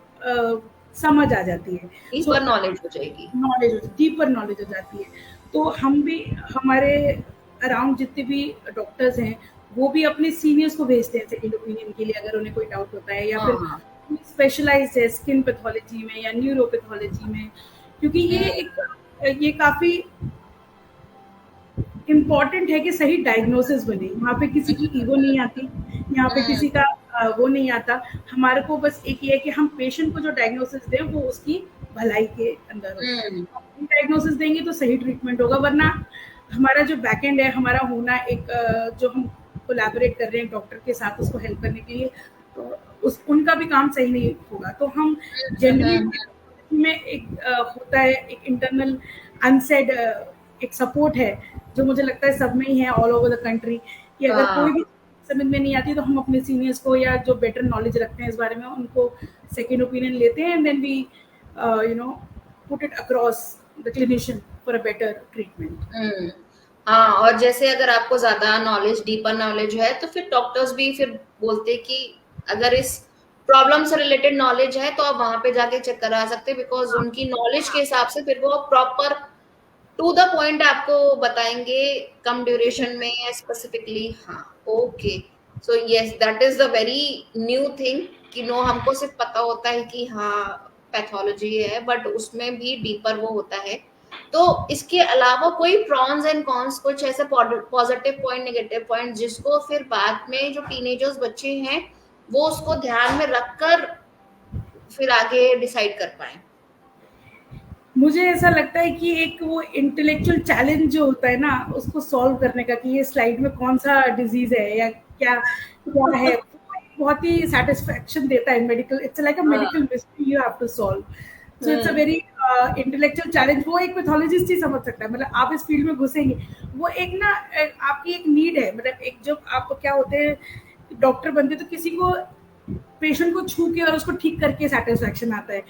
समझ आ जाती है। सो डीपर नॉलेज हो जाएगी। नॉलेज हो डीपर नॉलेज हो जाती है। तो हम भी, हमारे अराउंड जितने भी डॉक्टर्स हैं, वो भी अपने सीनियर्स को भेजते हैं सेकंड ओपिनियन के लिए, अगर उन्हें कोई डाउट होता है, या हाँ, फिर हाँ। स्पेशलाइज्ड है स्किन पैथोलॉजी में या न्यूरोपैथोलॉजी में, क्योंकि हुँ, ये काफ़ी इम्पोर्टेंट है कि सही डायग्नोसिस बने। यहाँ पे किसी की ईगो नहीं आती, यहाँ पे हुँ, किसी का वो नहीं आता। हमारे को बस एक ये है कि हम पेशेंट को जो डायग्नोसिस दें, वो उसकी भलाई के अंदर हो। हुँ, हम डायग्नोसिस देंगे तो सही ट्रीटमेंट होगा, वरना हमारा जो बैक एंड है, हमारा होना एक जो हम कोलैबोरेट कर रहे हैं डॉक्टर के साथ उसको हेल्प करने के लिए, तो उस उनका भी काम सही नहीं होगा। तो हम हुँ, जनरली हुँ, में एक होता है एक इंटरनल अनसेड एक सपोर्ट है, जो मुझे लगता है सब में ही है ऑल ओवर द कंट्री, कि अगर हाँ, कोई भी समझ में नहीं आती, तो हम अपने सीनियर्स को या जो बेटर नॉलेज रखते हैं इस बारे में, उनको सेकेंड ओपिनियन लेते हैं, and then we you know put it across the clinician for a better treatment. हुँ। हाँ, और जैसे अगर आपको ज़्यादा नॉलेज डीपर नॉलेज है तो फिर डॉक्टर्स भी फिर बोलते हैं कि अगर इस प्रॉब्लम से रिलेटेड नॉलेज है तो आप वहाँ पे जाके चेक करा सकते हैं, बिकॉज़ हाँ, उनकी नॉलेज के हाँ, हिसाब से फिर वो प्रॉपर टू द पॉइंट आपको बताएँगे, कम ड्यूरेशन में या स्पेसिफिकली। हाँ, okay. So yes, that is the very new thing कि नो, हमको सिर्फ पता होता है कि हाँ पैथोलॉजी है, बट उसमें भी डीपर वो होता है। तो इसके अलावा कोई प्रॉन्स एंड कॉन्स, कुछ ऐसे पॉजिटिव पॉइंट, नेगेटिव पॉइंट, जिसको फिर बाद में जो टीनेजर्स बच्चे हैं वो उसको ध्यान में रखकर फिर आगे डिसाइड कर पाए? मुझे ऐसा लगता है कि एक वो इंटेलेक्चुअल चैलेंज जो होता है ना, उसको सॉल्व करने का, कि ये स्लाइड में कौन सा डिजीज है या क्या क्या है, बहुत ही सेटिस्फेक्शन देता है। Medical, it's like a medical mystery you have to solve. So it's a very intellectual challenge. वो एक पैथोलॉजिस्ट ही समझ सकता है, मतलब आप इस फील्ड में घुसेंगे, वो एक ना आपकी एक नीड है। मतलब एक जब आप क्या होते हैं, डॉक्टर बनते तो किसी को पेशेंट को छू के और उसको ठीक करके सेटिस्फेक्शन आता है,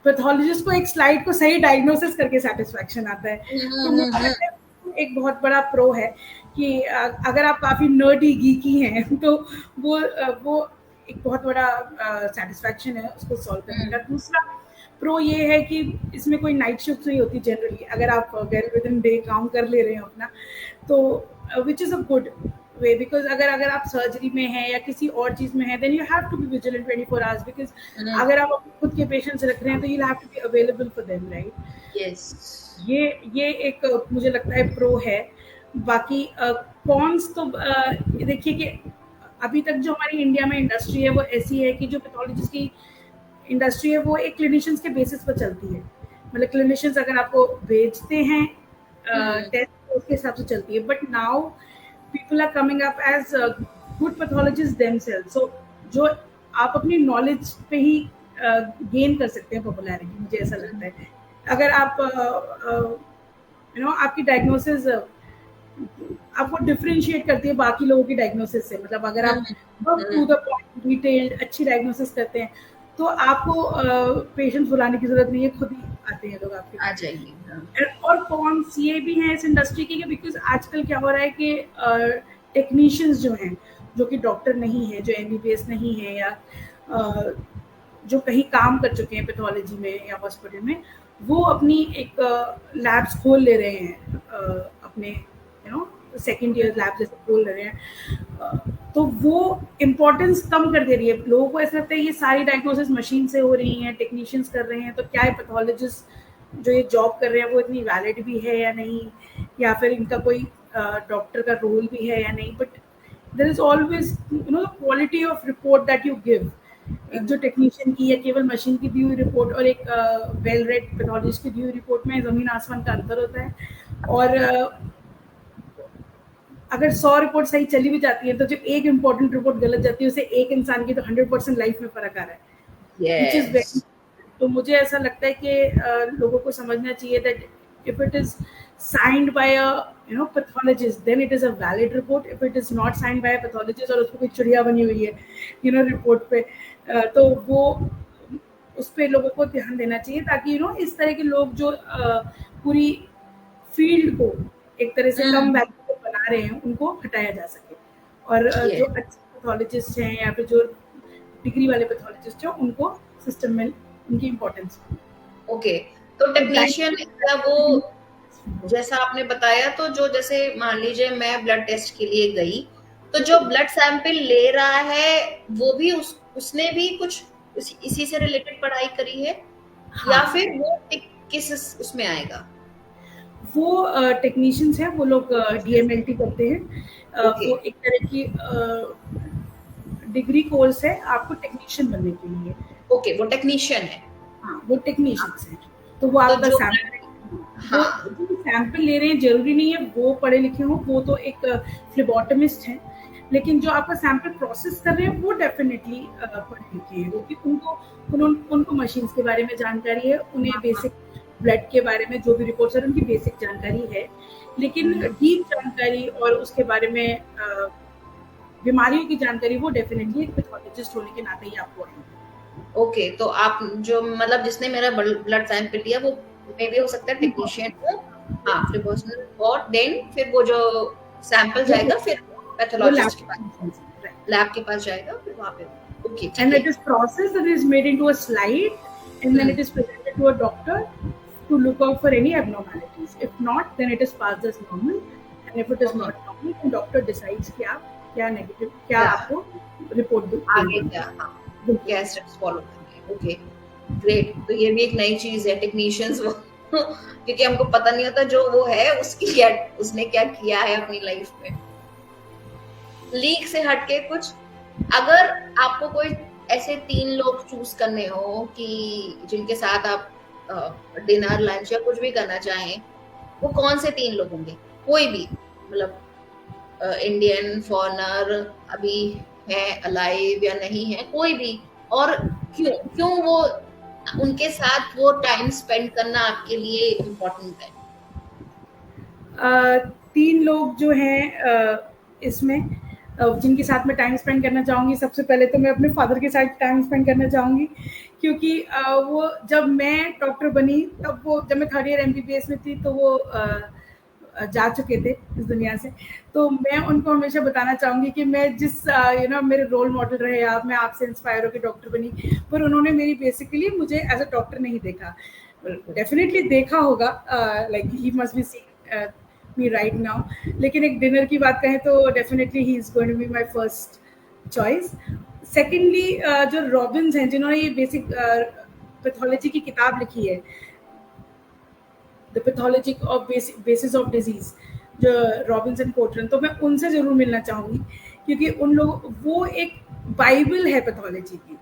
पैथोलॉजिस्ट को एक स्लाइड को सही डायग्नोसिस करके सेटिस्फेक्शन आता है। तो मुझे लगता है एक बहुत बड़ा प्रो है कि अगर आप काफी नर्डी गीकी हैं तो वो एक बहुत बड़ा सेटिस्फेक्शन है उसको सॉल्व करने का। दूसरा प्रो ये है कि इसमें कोई नाइट शिफ्ट नहीं होती जनरली, अगर आप वेल विद इन डे काम कर ले रहे हैं अपना, तो which is a good way. Because अगर अगर आप सर्जरी में हैं या किसी और चीज में है, then you have to be vigilant 24 hours, because अगर आप अपने खुद के पेशेंट्स रख रहे हैं तो you have to be available for them, right? Yes. ये एक मुझे लगता है प्रो है। बाकी कॉन्स तो देखिए कि अभी तक जो हमारी इंडिया में इंडस्ट्री है वो ऐसी है कि जो पैथोलॉजिस्ट की इंडस्ट्री है वो एक क्लिनिशियंस के बेसिस पर चलती है। मतलब क्लिनिशियंस अगर आपको भेजते हैं टेस्ट, उसके हिसाब से चलती है। But now people are coming up as good pathologists themselves. So जो आप अपनी नॉलेज पे ही गेन कर सकते हैं पॉपुलैरिटी, मुझे ऐसा लगता है। अगर आप यू नो आपकी डायग्नोसिस आपको डिफरेंशिएट करती है बाकी लोगों की डायग्नोसिस से, मतलब अगर आप टू द पॉइंट डिटेल्ड अच्छी डायग्नोसिस करते हैं तो आपको पेशेंट्स बुलाने की जरूरत नहीं है, खुद ही आते हैं लोग आपके आ जाएंगे। और कॉन्स ये भी हैं इस इंडस्ट्री के, बिकॉज आजकल क्या हो रहा है कि टेक्नीशियंस जो हैं, जो कि डॉक्टर नहीं है, जो एमबीबीएस नहीं है, या जो कहीं काम कर चुके हैं पैथोलॉजी में या हॉस्पिटल में, वो अपनी एक लैब्स खोल ले रहे हैं, अपने you know second year lab जैसे खोल रहे हैं। तो वो इम्पोर्टेंस कम कर दे रही है। लोगों को ऐसा लगता है ये सारी डायग्नोसिस मशीन से हो रही हैं, टेक्नीशियंस कर रहे हैं, तो क्या है पैथोलॉजिस्ट जो ये जॉब कर रहे हैं वो इतनी वैलिड भी है या नहीं, या फिर इनका कोई डॉक्टर का रोल भी है या नहीं। But there is always you know the quality of report that you give. एक जो टेक्नीशियन की या केवल मशीन की दी हुई रिपोर्ट और एक वेल रेड पैथोलॉजिस्ट की दी हुई रिपोर्ट में जमीन आसमान का अंतर होता है। और अगर 100 रिपोर्ट सही चली भी जाती है तो जो एक इम्पोर्टेंट रिपोर्ट गलत जाती है उससे एक इंसान की तो 100% लाइफ में फर्क आ रहा है, which is very। तो मुझे ऐसा लगता है कि लोगों को समझना चाहिए that if it is signed by a you know pathologist then it is a valid report. If it is not signed by a pathologist और उसको कोई चिड़िया बनी हुई है यू नो रिपोर्ट पे, तो वो उस पर लोगों को ध्यान देना चाहिए, ताकि यू नो इस तरह के लोग जो पूरी फील्ड को एक तरह से कम वैल्यू बना रहे हैं उनको हटाया जा सके। और जो अच्छे पैथोलॉजिस्ट हैं या फिर जो डिग्री वाले पैथोलॉजिस्ट हैं उनको सिस्टम में उनकी इम्पोर्टेंस। ओके, तो टेक्नीशियन वो जैसा आपने बताया, तो जो जैसे मान लीजिए मैं ब्लड टेस्ट के लिए गई, तो जो ब्लड सैंपल ले रहा है वो भी उसने भी कुछ इसी से रिलेटेड पढ़ाई करी है? हाँ। या फिर वो किस उसमें आएगा? वो टेक्नीशियंस हैं, वो लोग डीएमएलटी करते हैं। वो एक तरह की डिग्री कोर्स है आपको टेक्नीशियन बनने के लिए। ओके, वो टेक्नीशियन है। हाँ, वो टेक्नीशियंस हैं। तो वो आपका सैंपल ले रहे हैं, जरूरी नहीं है वो पढ़े लिखे हो, वो तो एक फ्लेबोटमिस्ट है। लेकिन जो आपका सैंपल प्रोसेस कर रहे हैं वो डेफिनेटली पढ़े लिखे हैं, क्योंकि उनको मशीन्स के बारे में जानकारी है, उन्हें बेसिक ब्लड के बारे में जो भी रिपोर्ट्स है उनकी बेसिक जानकारी है। लेकिन डीप जानकारी और उसके बारे में बीमारियों की जानकारी वो डेफिनेटली एक पैथोलॉजिस्ट होने के नाते ही आपको आएंगे। ओके, तो आप जो मतलब जिसने मेरा ब्लड सैंपल लिया वो मे भी हो सकता है टेक्नीशियन हो, हाँ, प्रिपरेशन, और देन फिर वो जो सैंपल जाएगा फिर पैथोलॉजिस्ट के पास, लैब के पास जाएगा, फिर वहां पे। Okay, and it is process that is made into a slide and then it is presented to a doctor to look out for any abnormalities. If not, then it is passed as normal, and if it is not normal, then doctor decides कि आप क्या negative, क्या क्या आपको report आगे देनी क्या, है। हाँ, बिल्कुल। क्या स्टेप्स फॉलो करने हैं। Okay, great. तो ये भी एक नई चीज है टेक्नीशियंस वो क्योंकि हमको पता नहीं होता जो वो है उसकी क्या, उसने क्या किया है अपनी लाइफ में। लीक से हटके कुछ, अगर आपको कोई ऐसे 3 लोग चूज़ करने हो कि जिनके साथ आप डिनर, लंच या कुछ भी करना चाहें, वो कौन से 3 लोग होंगे? कोई भी, मतलब इंडियन, फॉरेनर, अभी है अलाइव या नहीं है, कोई भी, और क्यों? क्यों वो उनके साथ वो टाइम स्पेंड करना आपके लिए इम्पोर्टेंट है? 3 लोग जो हैं इसमें जिनके साथ मैं टाइम स्पेंड करना चाहूँगी, सबसे पहले तो मैं अपने फ़ादर के साथ टाइम स्पेंड करना चाहूँगी, क्योंकि वो जब मैं डॉक्टर बनी, तब वो, जब मैं थर्ड ईयर एमबीबीएस में थी, तो वो जा चुके थे इस दुनिया से। तो मैं उनको हमेशा बताना चाहूँगी कि मैं जिस मेरे रोल मॉडल रहे आप, मैं आपसे इंस्पायर होकर डॉक्टर बनी, पर उन्होंने मेरी बेसिकली मुझे एज़ अ डॉक्टर नहीं देखा। डेफ़िनिटली देखा होगा, like he must be seeing me right now, लेकिन एक डिनर की बात करें तो definitely he is going to be my first choice. Secondly जो रॉबिन्स हैं, जिन्होंने ये बेसिक पैथोलॉजी की किताब लिखी है, the pathology of basis of disease, जो रॉबिन्सन कोटरन, तो मैं उनसे ज़रूर मिलना चाहूँगी, क्योंकि उन लोग, वो एक बाइबल है पैथोलॉजी की,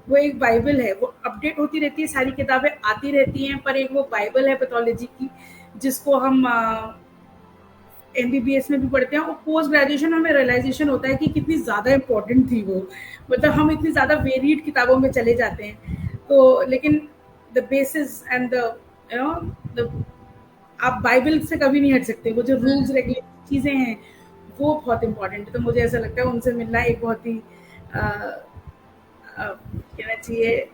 वो एक बाइबल है, वो अपडेट होती रहती है, सारी किताबें आती रहती हैं, पर एक वो बाइबल है पैथोलॉजी की, जिसको हम एमबीबीएस में भी पढ़ते हैं, और पोस्ट ग्रेजुएशन में हमें रियलाइजेशन होता है कि कितनी ज़्यादा इम्पोर्टेंट थी वो, मतलब हम इतनी ज़्यादा वेरिड किताबों में चले जाते हैं, तो लेकिन the basis and the you know the आप बाइबल से कभी नहीं हट सकते, वो जो रूल्स रेगुलेशन चीज़ें हैं, वो बहुत इंपॉर्टेंट है। तो मुझे ऐसा लगता है उनसे मिलना एक बहुत ही कहना चाहिए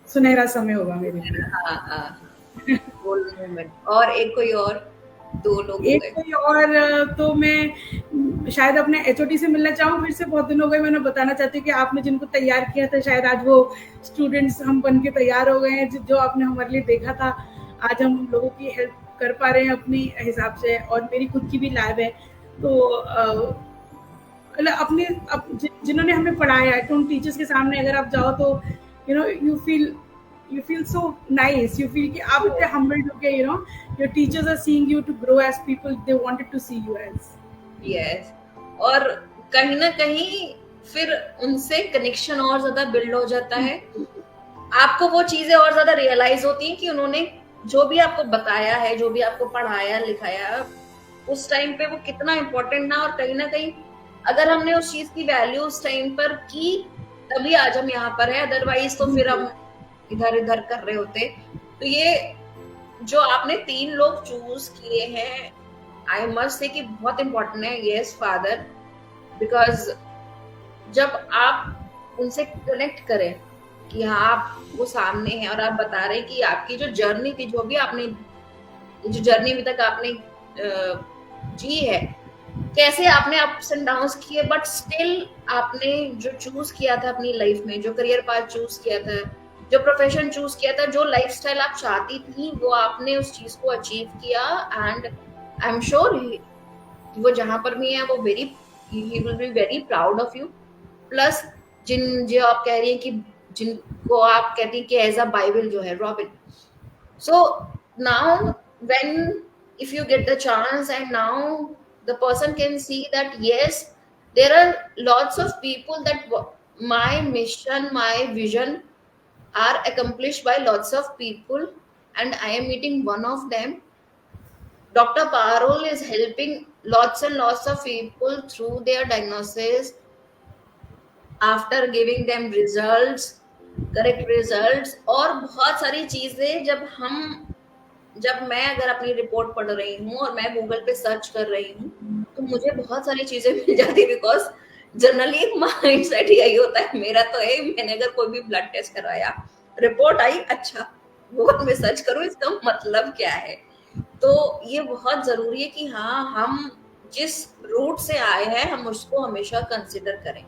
सुनहरा समय होगा मेरे लिए। हाँ, हाँ, गोल्डन मोमेंट। और एक कोई और 2 लोग हो एक गए। कोई और तो मैं शायद अपने एचओडी से मिलना चाहूँ, फिर से बहुत दिन हो गए, मैंने बताना चाहती हूँ कि आपने जिनको तैयार किया था, शायद आज वो स्टूडेंट्स हम बन के तैयार हो गए हैं, जो आपने हमारे लिए देखा था, आज हम लोगों की हेल्प कर पा रहे हैं अपनी हिसाब से, और मेरी खुद की भी लैब है, तो मतलब जिन्होंने हमें पढ़ाया है, तो उन टीचर्स के सामने अगर आप जाओ तो you feel so nice, you feel कि आप इतने हम्बल्ड हो के, your teachers are seeing you to grow as people they wanted to see you as. Yes, और कहीं ना कहीं फिर उनसे कनेक्शन और ज्यादा बिल्ड हो जाता है। आपको वो चीजें और ज्यादा रियलाइज होती हैं कि उन्होंने जो भी आपको बताया है, जो भी आपको पढ़ाया लिखाया, उस टाइम पे वो कितना इम्पोर्टेंट था, और कहीं ना कहीं अगर हमने उस चीज की वैल्यू उस टाइम पर की, तभी आज हम यहाँ पर है, अदरवाइज तो फिर हम इधर इधर कर रहे होते। तो ये जो आपने 3 लोग चूज किए हैं, आई मस्ट से कि बहुत इंपॉर्टेंट है। यस, फादर, बिकॉज जब आप उनसे कनेक्ट करें कि हाँ आप वो सामने हैं और आप बता रहे हैं कि आपकी जो जर्नी थी, जो भी आपने, जो जर्नी अभी तक आपने जी है, कैसे आपने अप्स एंड डाउन्स किए, बट स्टिल आपने जो चूज किया था अपनी लाइफ में, जो करियर पाथ चूज किया था, जो प्रोफेशन चूज किया था, जो लाइफस्टाइल आप चाहती थी, वो आपने उस चीज को अचीव किया। एंड आई एम श्योर वो जहां पर भी है, वो very, he will be very proud of you. Plus जिन, जो आप कह रही हैं कि जिनको आप कहती हैं कि एज अ बाइबल जो है robin, so now when, if you get the chance, and now the person can see that yes, there are lots of people that my mission, my vision are accomplished by lots of people, and I am meeting one of them. Dr. Parul is helping lots and lots of people through their diagnosis, after giving them results, correct results, और बहुत सारी चीजें जब मैं अगर अपनी report पढ़ रही हूँ और मैं गूगल पे सर्च कर रही हूँ, तो मुझे बहुत सारी चीजें मिल जाती है, बिकॉज जनरली एक माइंड सेट यही होता है मेरा, तो है मैंने अगर कोई भी ब्लड टेस्ट करवाया, रिपोर्ट आई, अच्छा गूगल में सर्च करो इसका मतलब क्या है। तो ये बहुत जरूरी है कि हाँ, हम जिस रूट से आए हैं हम उसको हमेशा कंसिडर करें,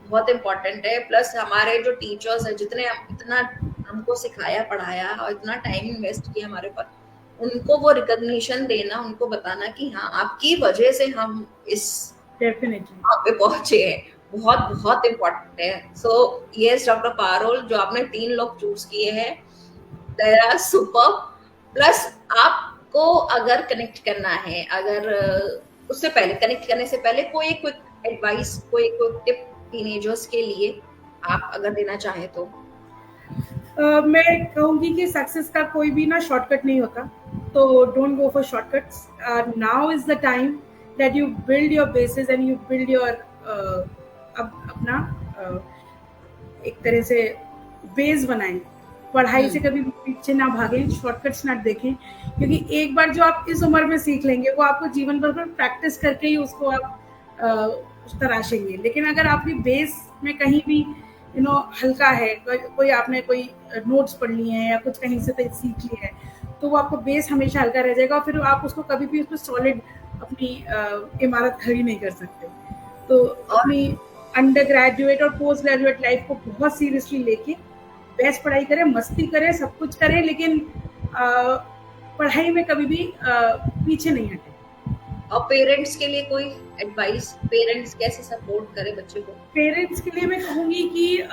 बहुत इंपॉर्टेंट है। प्लस हमारे जो टीचर्स हैं, जितने इतना हमको सिखाया पढ़ाया और इतना टाइम इन्वेस्ट किया हमारे पर, उनको वो रिकॉग्निशन देना, उनको बताना कि हाँ आपकी वजह से हम इस डेफिनेटली। वहाँ पे पहुंचे हैं, बहुत बहुत इम्पोर्टेंट है। सो यस डॉक्टर पारोल, जो आपने 3 लोग चूज किए हैं, दे आर सुपर। प्लस आपको अगर कनेक्ट करना है, अगर उससे पहले, कनेक्ट करने से पहले कोई क्विक एडवाइस, कोई क्विक टिप टीनेजर्स के लिए आप अगर देना चाहें तो। मैं कहूँगी कि सक्सेस का कोई भी ना शॉर्टकट नहीं होता, तो don't go for shortcuts. Now is the time that you build your basis and you build your अपना एक तरह से बेस बनाएं। पढ़ाई से कभी पीछे ना भागें, शॉर्टकट्स ना देखें, क्योंकि एक बार जो आप इस उम्र में सीख लेंगे वो आपको जीवन भर प्रैक्टिस करके ही उसको आप तराशेंगे। लेकिन अगर आपकी बेस में कहीं भी हल्का है, कोई आपने कोई नोट्स पढ़ लिए हैं या कुछ कहीं से सीख लिया है, तो वो आपको बेस हमेशा हल्का रह जाएगा और फिर आप उसको कभी भी उस पर सॉलिड अपनी इमारत खड़ी नहीं कर सकते। तो अपनी अंडर ग्रेजुएट और पोस्ट ग्रेजुएट लाइफ को बहुत सीरियसली लेके बेस्ट पढ़ाई करें, मस्ती करें, सब कुछ करें, लेकिन पढ़ाई में कभी भी पीछे नहीं हटे। और पेरेंट्स के लिए कोई एडवाइस, पेरेंट्स कैसे सपोर्ट करें बच्चे को? पेरेंट्स के लिए मैं कहूँगी कि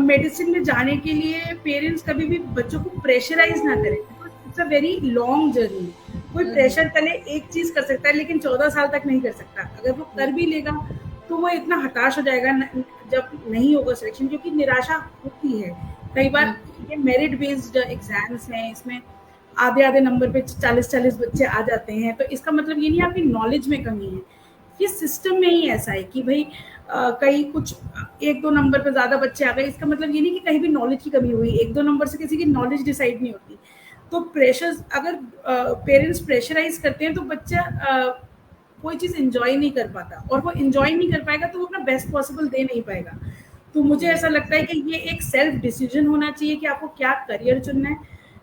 मेडिसिन में जाने के लिए पेरेंट्स कभी भी बच्चों को प्रेशराइज ना करें, it's a very long journey. कोई प्रेशर तले एक चीज कर सकता है लेकिन 14 साल तक नहीं कर सकता। अगर वो कर भी लेगा तो वो इतना हताश हो जाएगा जब नहीं होगा सिलेक्शन, क्योंकि निराशा होती है कई बार। ये मेरिट बेस्ड एग्जाम्स हैं, इसमें आधे आधे नंबर पे 40-40 बच्चे आ जाते हैं, तो इसका मतलब ये नहीं आपकी नॉलेज में कमी है, ये सिस्टम में ही ऐसा है कि भाई कहीं कुछ 1-2 नंबर पे ज्यादा बच्चे आ गए, इसका मतलब ये नहीं कि कहीं भी नॉलेज की कमी हुई। 1-2 नंबर से किसी की नॉलेज डिसाइड नहीं होती। तो प्रेशर, अगर पेरेंट्स प्रेशराइज करते हैं तो बच्चा कोई चीज एंजॉय नहीं कर पाता, और वो एंजॉय नहीं कर पाएगा तो वो अपना बेस्ट पॉसिबल दे नहीं पाएगा। तो मुझे ऐसा लगता है कि ये एक सेल्फ डिसीजन होना चाहिए कि आपको क्या करियर चुनना है,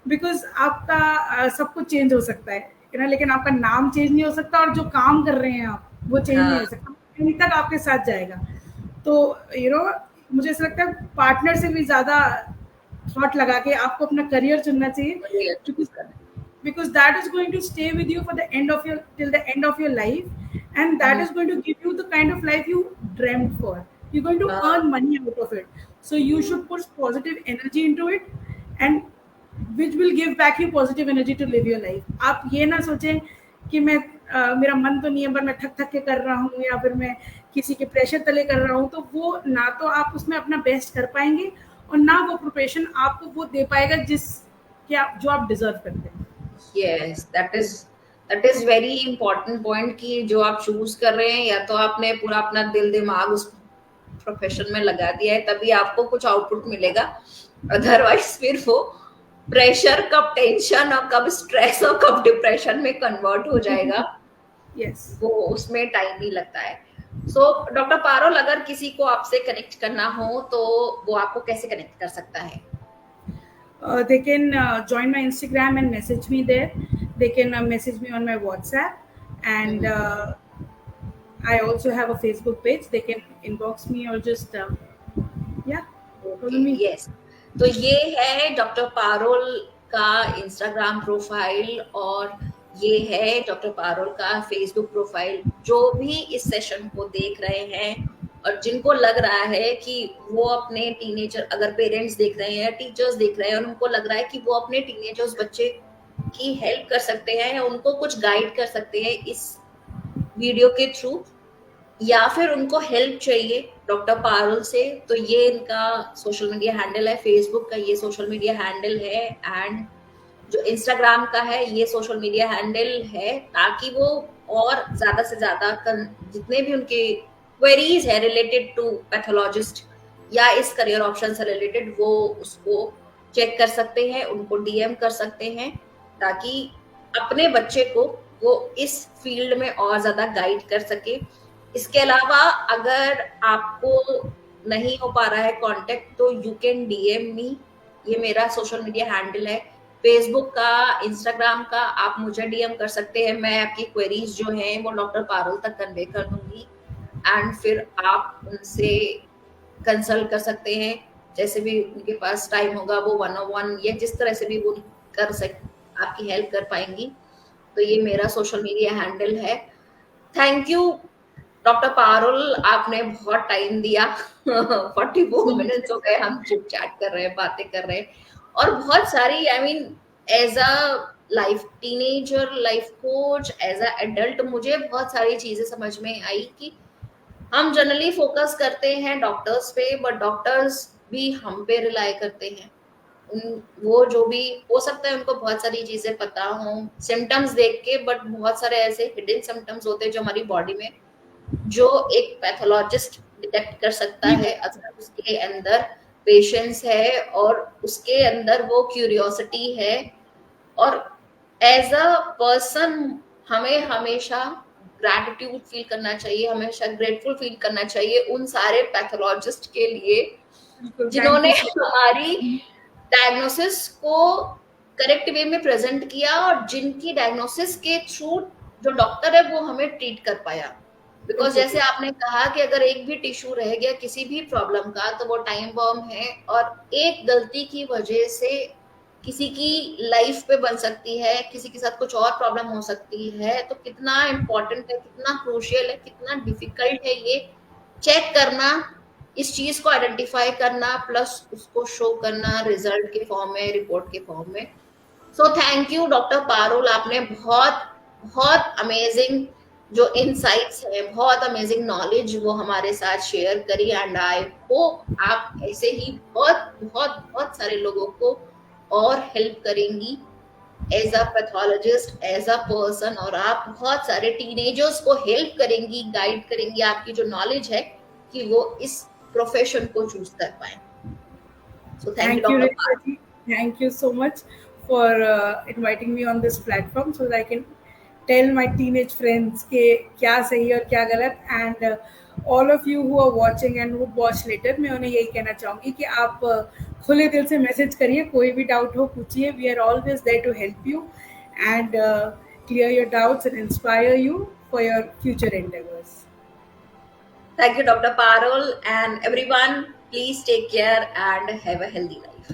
बिकॉज आपका सब कुछ चेंज हो सकता है ना, लेकिन आपका नाम चेंज नहीं हो सकता, और जो काम कर रहे हैं आप वो चेंज नहीं हो सकता, कहीं तक आपके साथ जाएगा। तो मुझे ऐसा लगता है पार्टनर से भी ज्यादा थॉट लगा के आपको अपना करियर चुनना चाहिए, because that is going to stay with you for the end of your till the end of your life, and that is going to give you the kind of life you dreamt for. You're going to earn money out of it, so you should put positive energy into it, and which will give back you positive energy to live your life. आप ये ना सोचें कि मैं मेरा मन तो नहीं है पर मैं थक थक के कर रहा हूँ, या फिर मैं किसी के प्रेशर तले कर रहा हूँ, तो वो ना तो आप उसमें अपना बेस्ट कर पाएंगे और ना वो प्रोफेशन आपको वो दे पाएगा जो आप डिजर्व करते हैं। Yes, that is very important point कि जो आप चूज कर रहे हैं, या तो आपने पूरा अपना दिल दिमाग उस प्रोफेशन में लगा दिया है, तभी आपको कुछ आउटपुट मिलेगा। अदरवाइज फिर वो प्रेशर कब टेंशन और कब स्ट्रेस और कब डिप्रेशन में कन्वर्ट हो जाएगा। yes. वो उसमें टाइम ही लगता है। सो डॉक्टर पारोल, अगर किसी को आपसे कनेक्ट करना हो तो वो आपको कैसे कनेक्ट कर सकता है? They can join my Instagram and message me there. They can message me on my WhatsApp, and I also have a Facebook page. They can inbox me or just follow me. Yes. तो ये है doctor Parul का Instagram profile, और ये है doctor Parul का Facebook profile. जो भी इस सेशन को देख रहे हैं और जिनको लग रहा है कि वो अपने टीनेजर, अगर पेरेंट्स देख रहे हैं, टीचर्स देख रहे हैं, और उनको लग रहा है कि वो अपने टीनेजर्स बच्चे की हेल्प कर सकते हैं, उनको कुछ गाइड कर सकते हैं इस वीडियो के थ्रू, या फिर उनको हेल्प चाहिए डॉक्टर पारुल से, तो ये इनका सोशल मीडिया हैंडल है। फेसबुक का ये सोशल मीडिया हैंडल है, एंड जो इंस्टाग्राम का है ये सोशल मीडिया हैंडल है, ताकि वो और ज्यादा से ज्यादा जितने भी उनके क्वेरीज है रिलेटेड टू पैथोलॉजिस्ट या इस करियर ऑप्शन से रिलेटेड, वो उसको चेक कर सकते हैं, उनको डीएम कर सकते हैं, ताकि अपने बच्चे को वो इस फील्ड में और ज्यादा गाइड कर सके। इसके अलावा अगर आपको नहीं हो पा रहा है कांटेक्ट, तो यू कैन डीएम मी, ये मेरा सोशल मीडिया हैंडल है, फेसबुक का, इंस्टाग्राम का, आप मुझे डीएम कर सकते हैं। मैं आपकी क्वेरीज जो हैं वो डॉक्टर पारुल तक कन्वे कर दूंगी, एंड फिर आप उनसे कंसल्ट कर सकते हैं, जैसे भी उनके पास टाइम होगा वो 1-on-1 या जिस तरह से भी वो आपकी हेल्प कर पाएंगी। तो ये मेरा सोशल मीडिया हैंडल है। थैंक यू डॉक्टर पारुल, आपने बहुत टाइम दिया। 44 मिनट्स हो गए, हम चिट चैट कर रहे हैं, बातें कर रहे हैं, और बहुत सारी, I mean, as a life teenager, life coach, as a adult, मुझे बहुत सारी चीजें समझ में आई कि हम जनरली फोकस करते हैं डॉक्टर्स पे, बट डॉक्टर्स भी हम पे रिलाई करते हैं। वो जो भी हो सकता है उनको बहुत सारी चीजें पता हो सिम्टम्स देख के, बट बहुत सारे ऐसे हिडन सिम्टम्स होते हैं जो हमारी बॉडी में, जो एक पैथोलॉजिस्ट डिटेक्ट कर सकता जी है मैम। अगर उसके अंदर पेशेंस है और उसके अंदर वो क्यूरियोसिटी है। और एज अ पर्सन हमें हमेशा ग्रैटिट्यूड फील करना चाहिए, हमेशा ग्रेटफुल फील करना चाहिए उन सारे पैथोलॉजिस्ट के लिए बिल्कुल, थैंक जिन्होंने यू सो हमारी मच। डायग्नोसिस को करेक्ट वे में प्रेजेंट किया, और जिनकी डायग्नोसिस के थ्रू जो डॉक्टर है वो हमें ट्रीट कर पाया। बिकॉज बिल्कुल, जैसे आपने कहा कि अगर एक भी टिश्यू रह गया किसी भी प्रॉब्लम का तो वो टाइम बॉम्ब है, और एक गलती की वजह से किसी की लाइफ पे बन सकती है, किसी के साथ कुछ और प्रॉब्लम हो सकती है। तो कितना इम्पोर्टेंट है, कितना क्रूशियल है, कितना डिफिकल्ट है ये चेक करना, इस चीज को आइडेंटिफाई करना, प्लस उसको शो करना रिजल्ट के फॉर्म में, रिपोर्ट के फॉर्म में। So thank you doctor Parul, आपने बहुत बहुत अमेजिंग जो इनसाइट्स है, बहुत अमेजिंग नॉलेज वो हमारे साथ शेयर करी, एंड आई होप आप ऐसे ही बहुत बहुत बहुत सारे लोगों को और हेल्प करेंगी as a pathologist, as a person, और आप बहुत सारे टीनेजर्स को हेल्प करेंगी, गाइड करेंगी, आपकी जो नॉलेज है कि वो इस प्रोफेशन को चूज कर पाए। So thank you Thank you, doctor Richa Parul. ji. Thank you so much for inviting me on this platform so that I can tell my teenage friends के क्या सही और क्या गलत, and all of you who are watching and would watch later, मैं उन्हें यही कहना चाहूँगी कि आप खुले दिल से मैसेज करिए, कोई भी डाउट हो पूछिए, we are always there to help you and clear your doubts and inspire you for your future endeavors. Thank you, Dr. Parul, and everyone. Please take care and have a healthy life.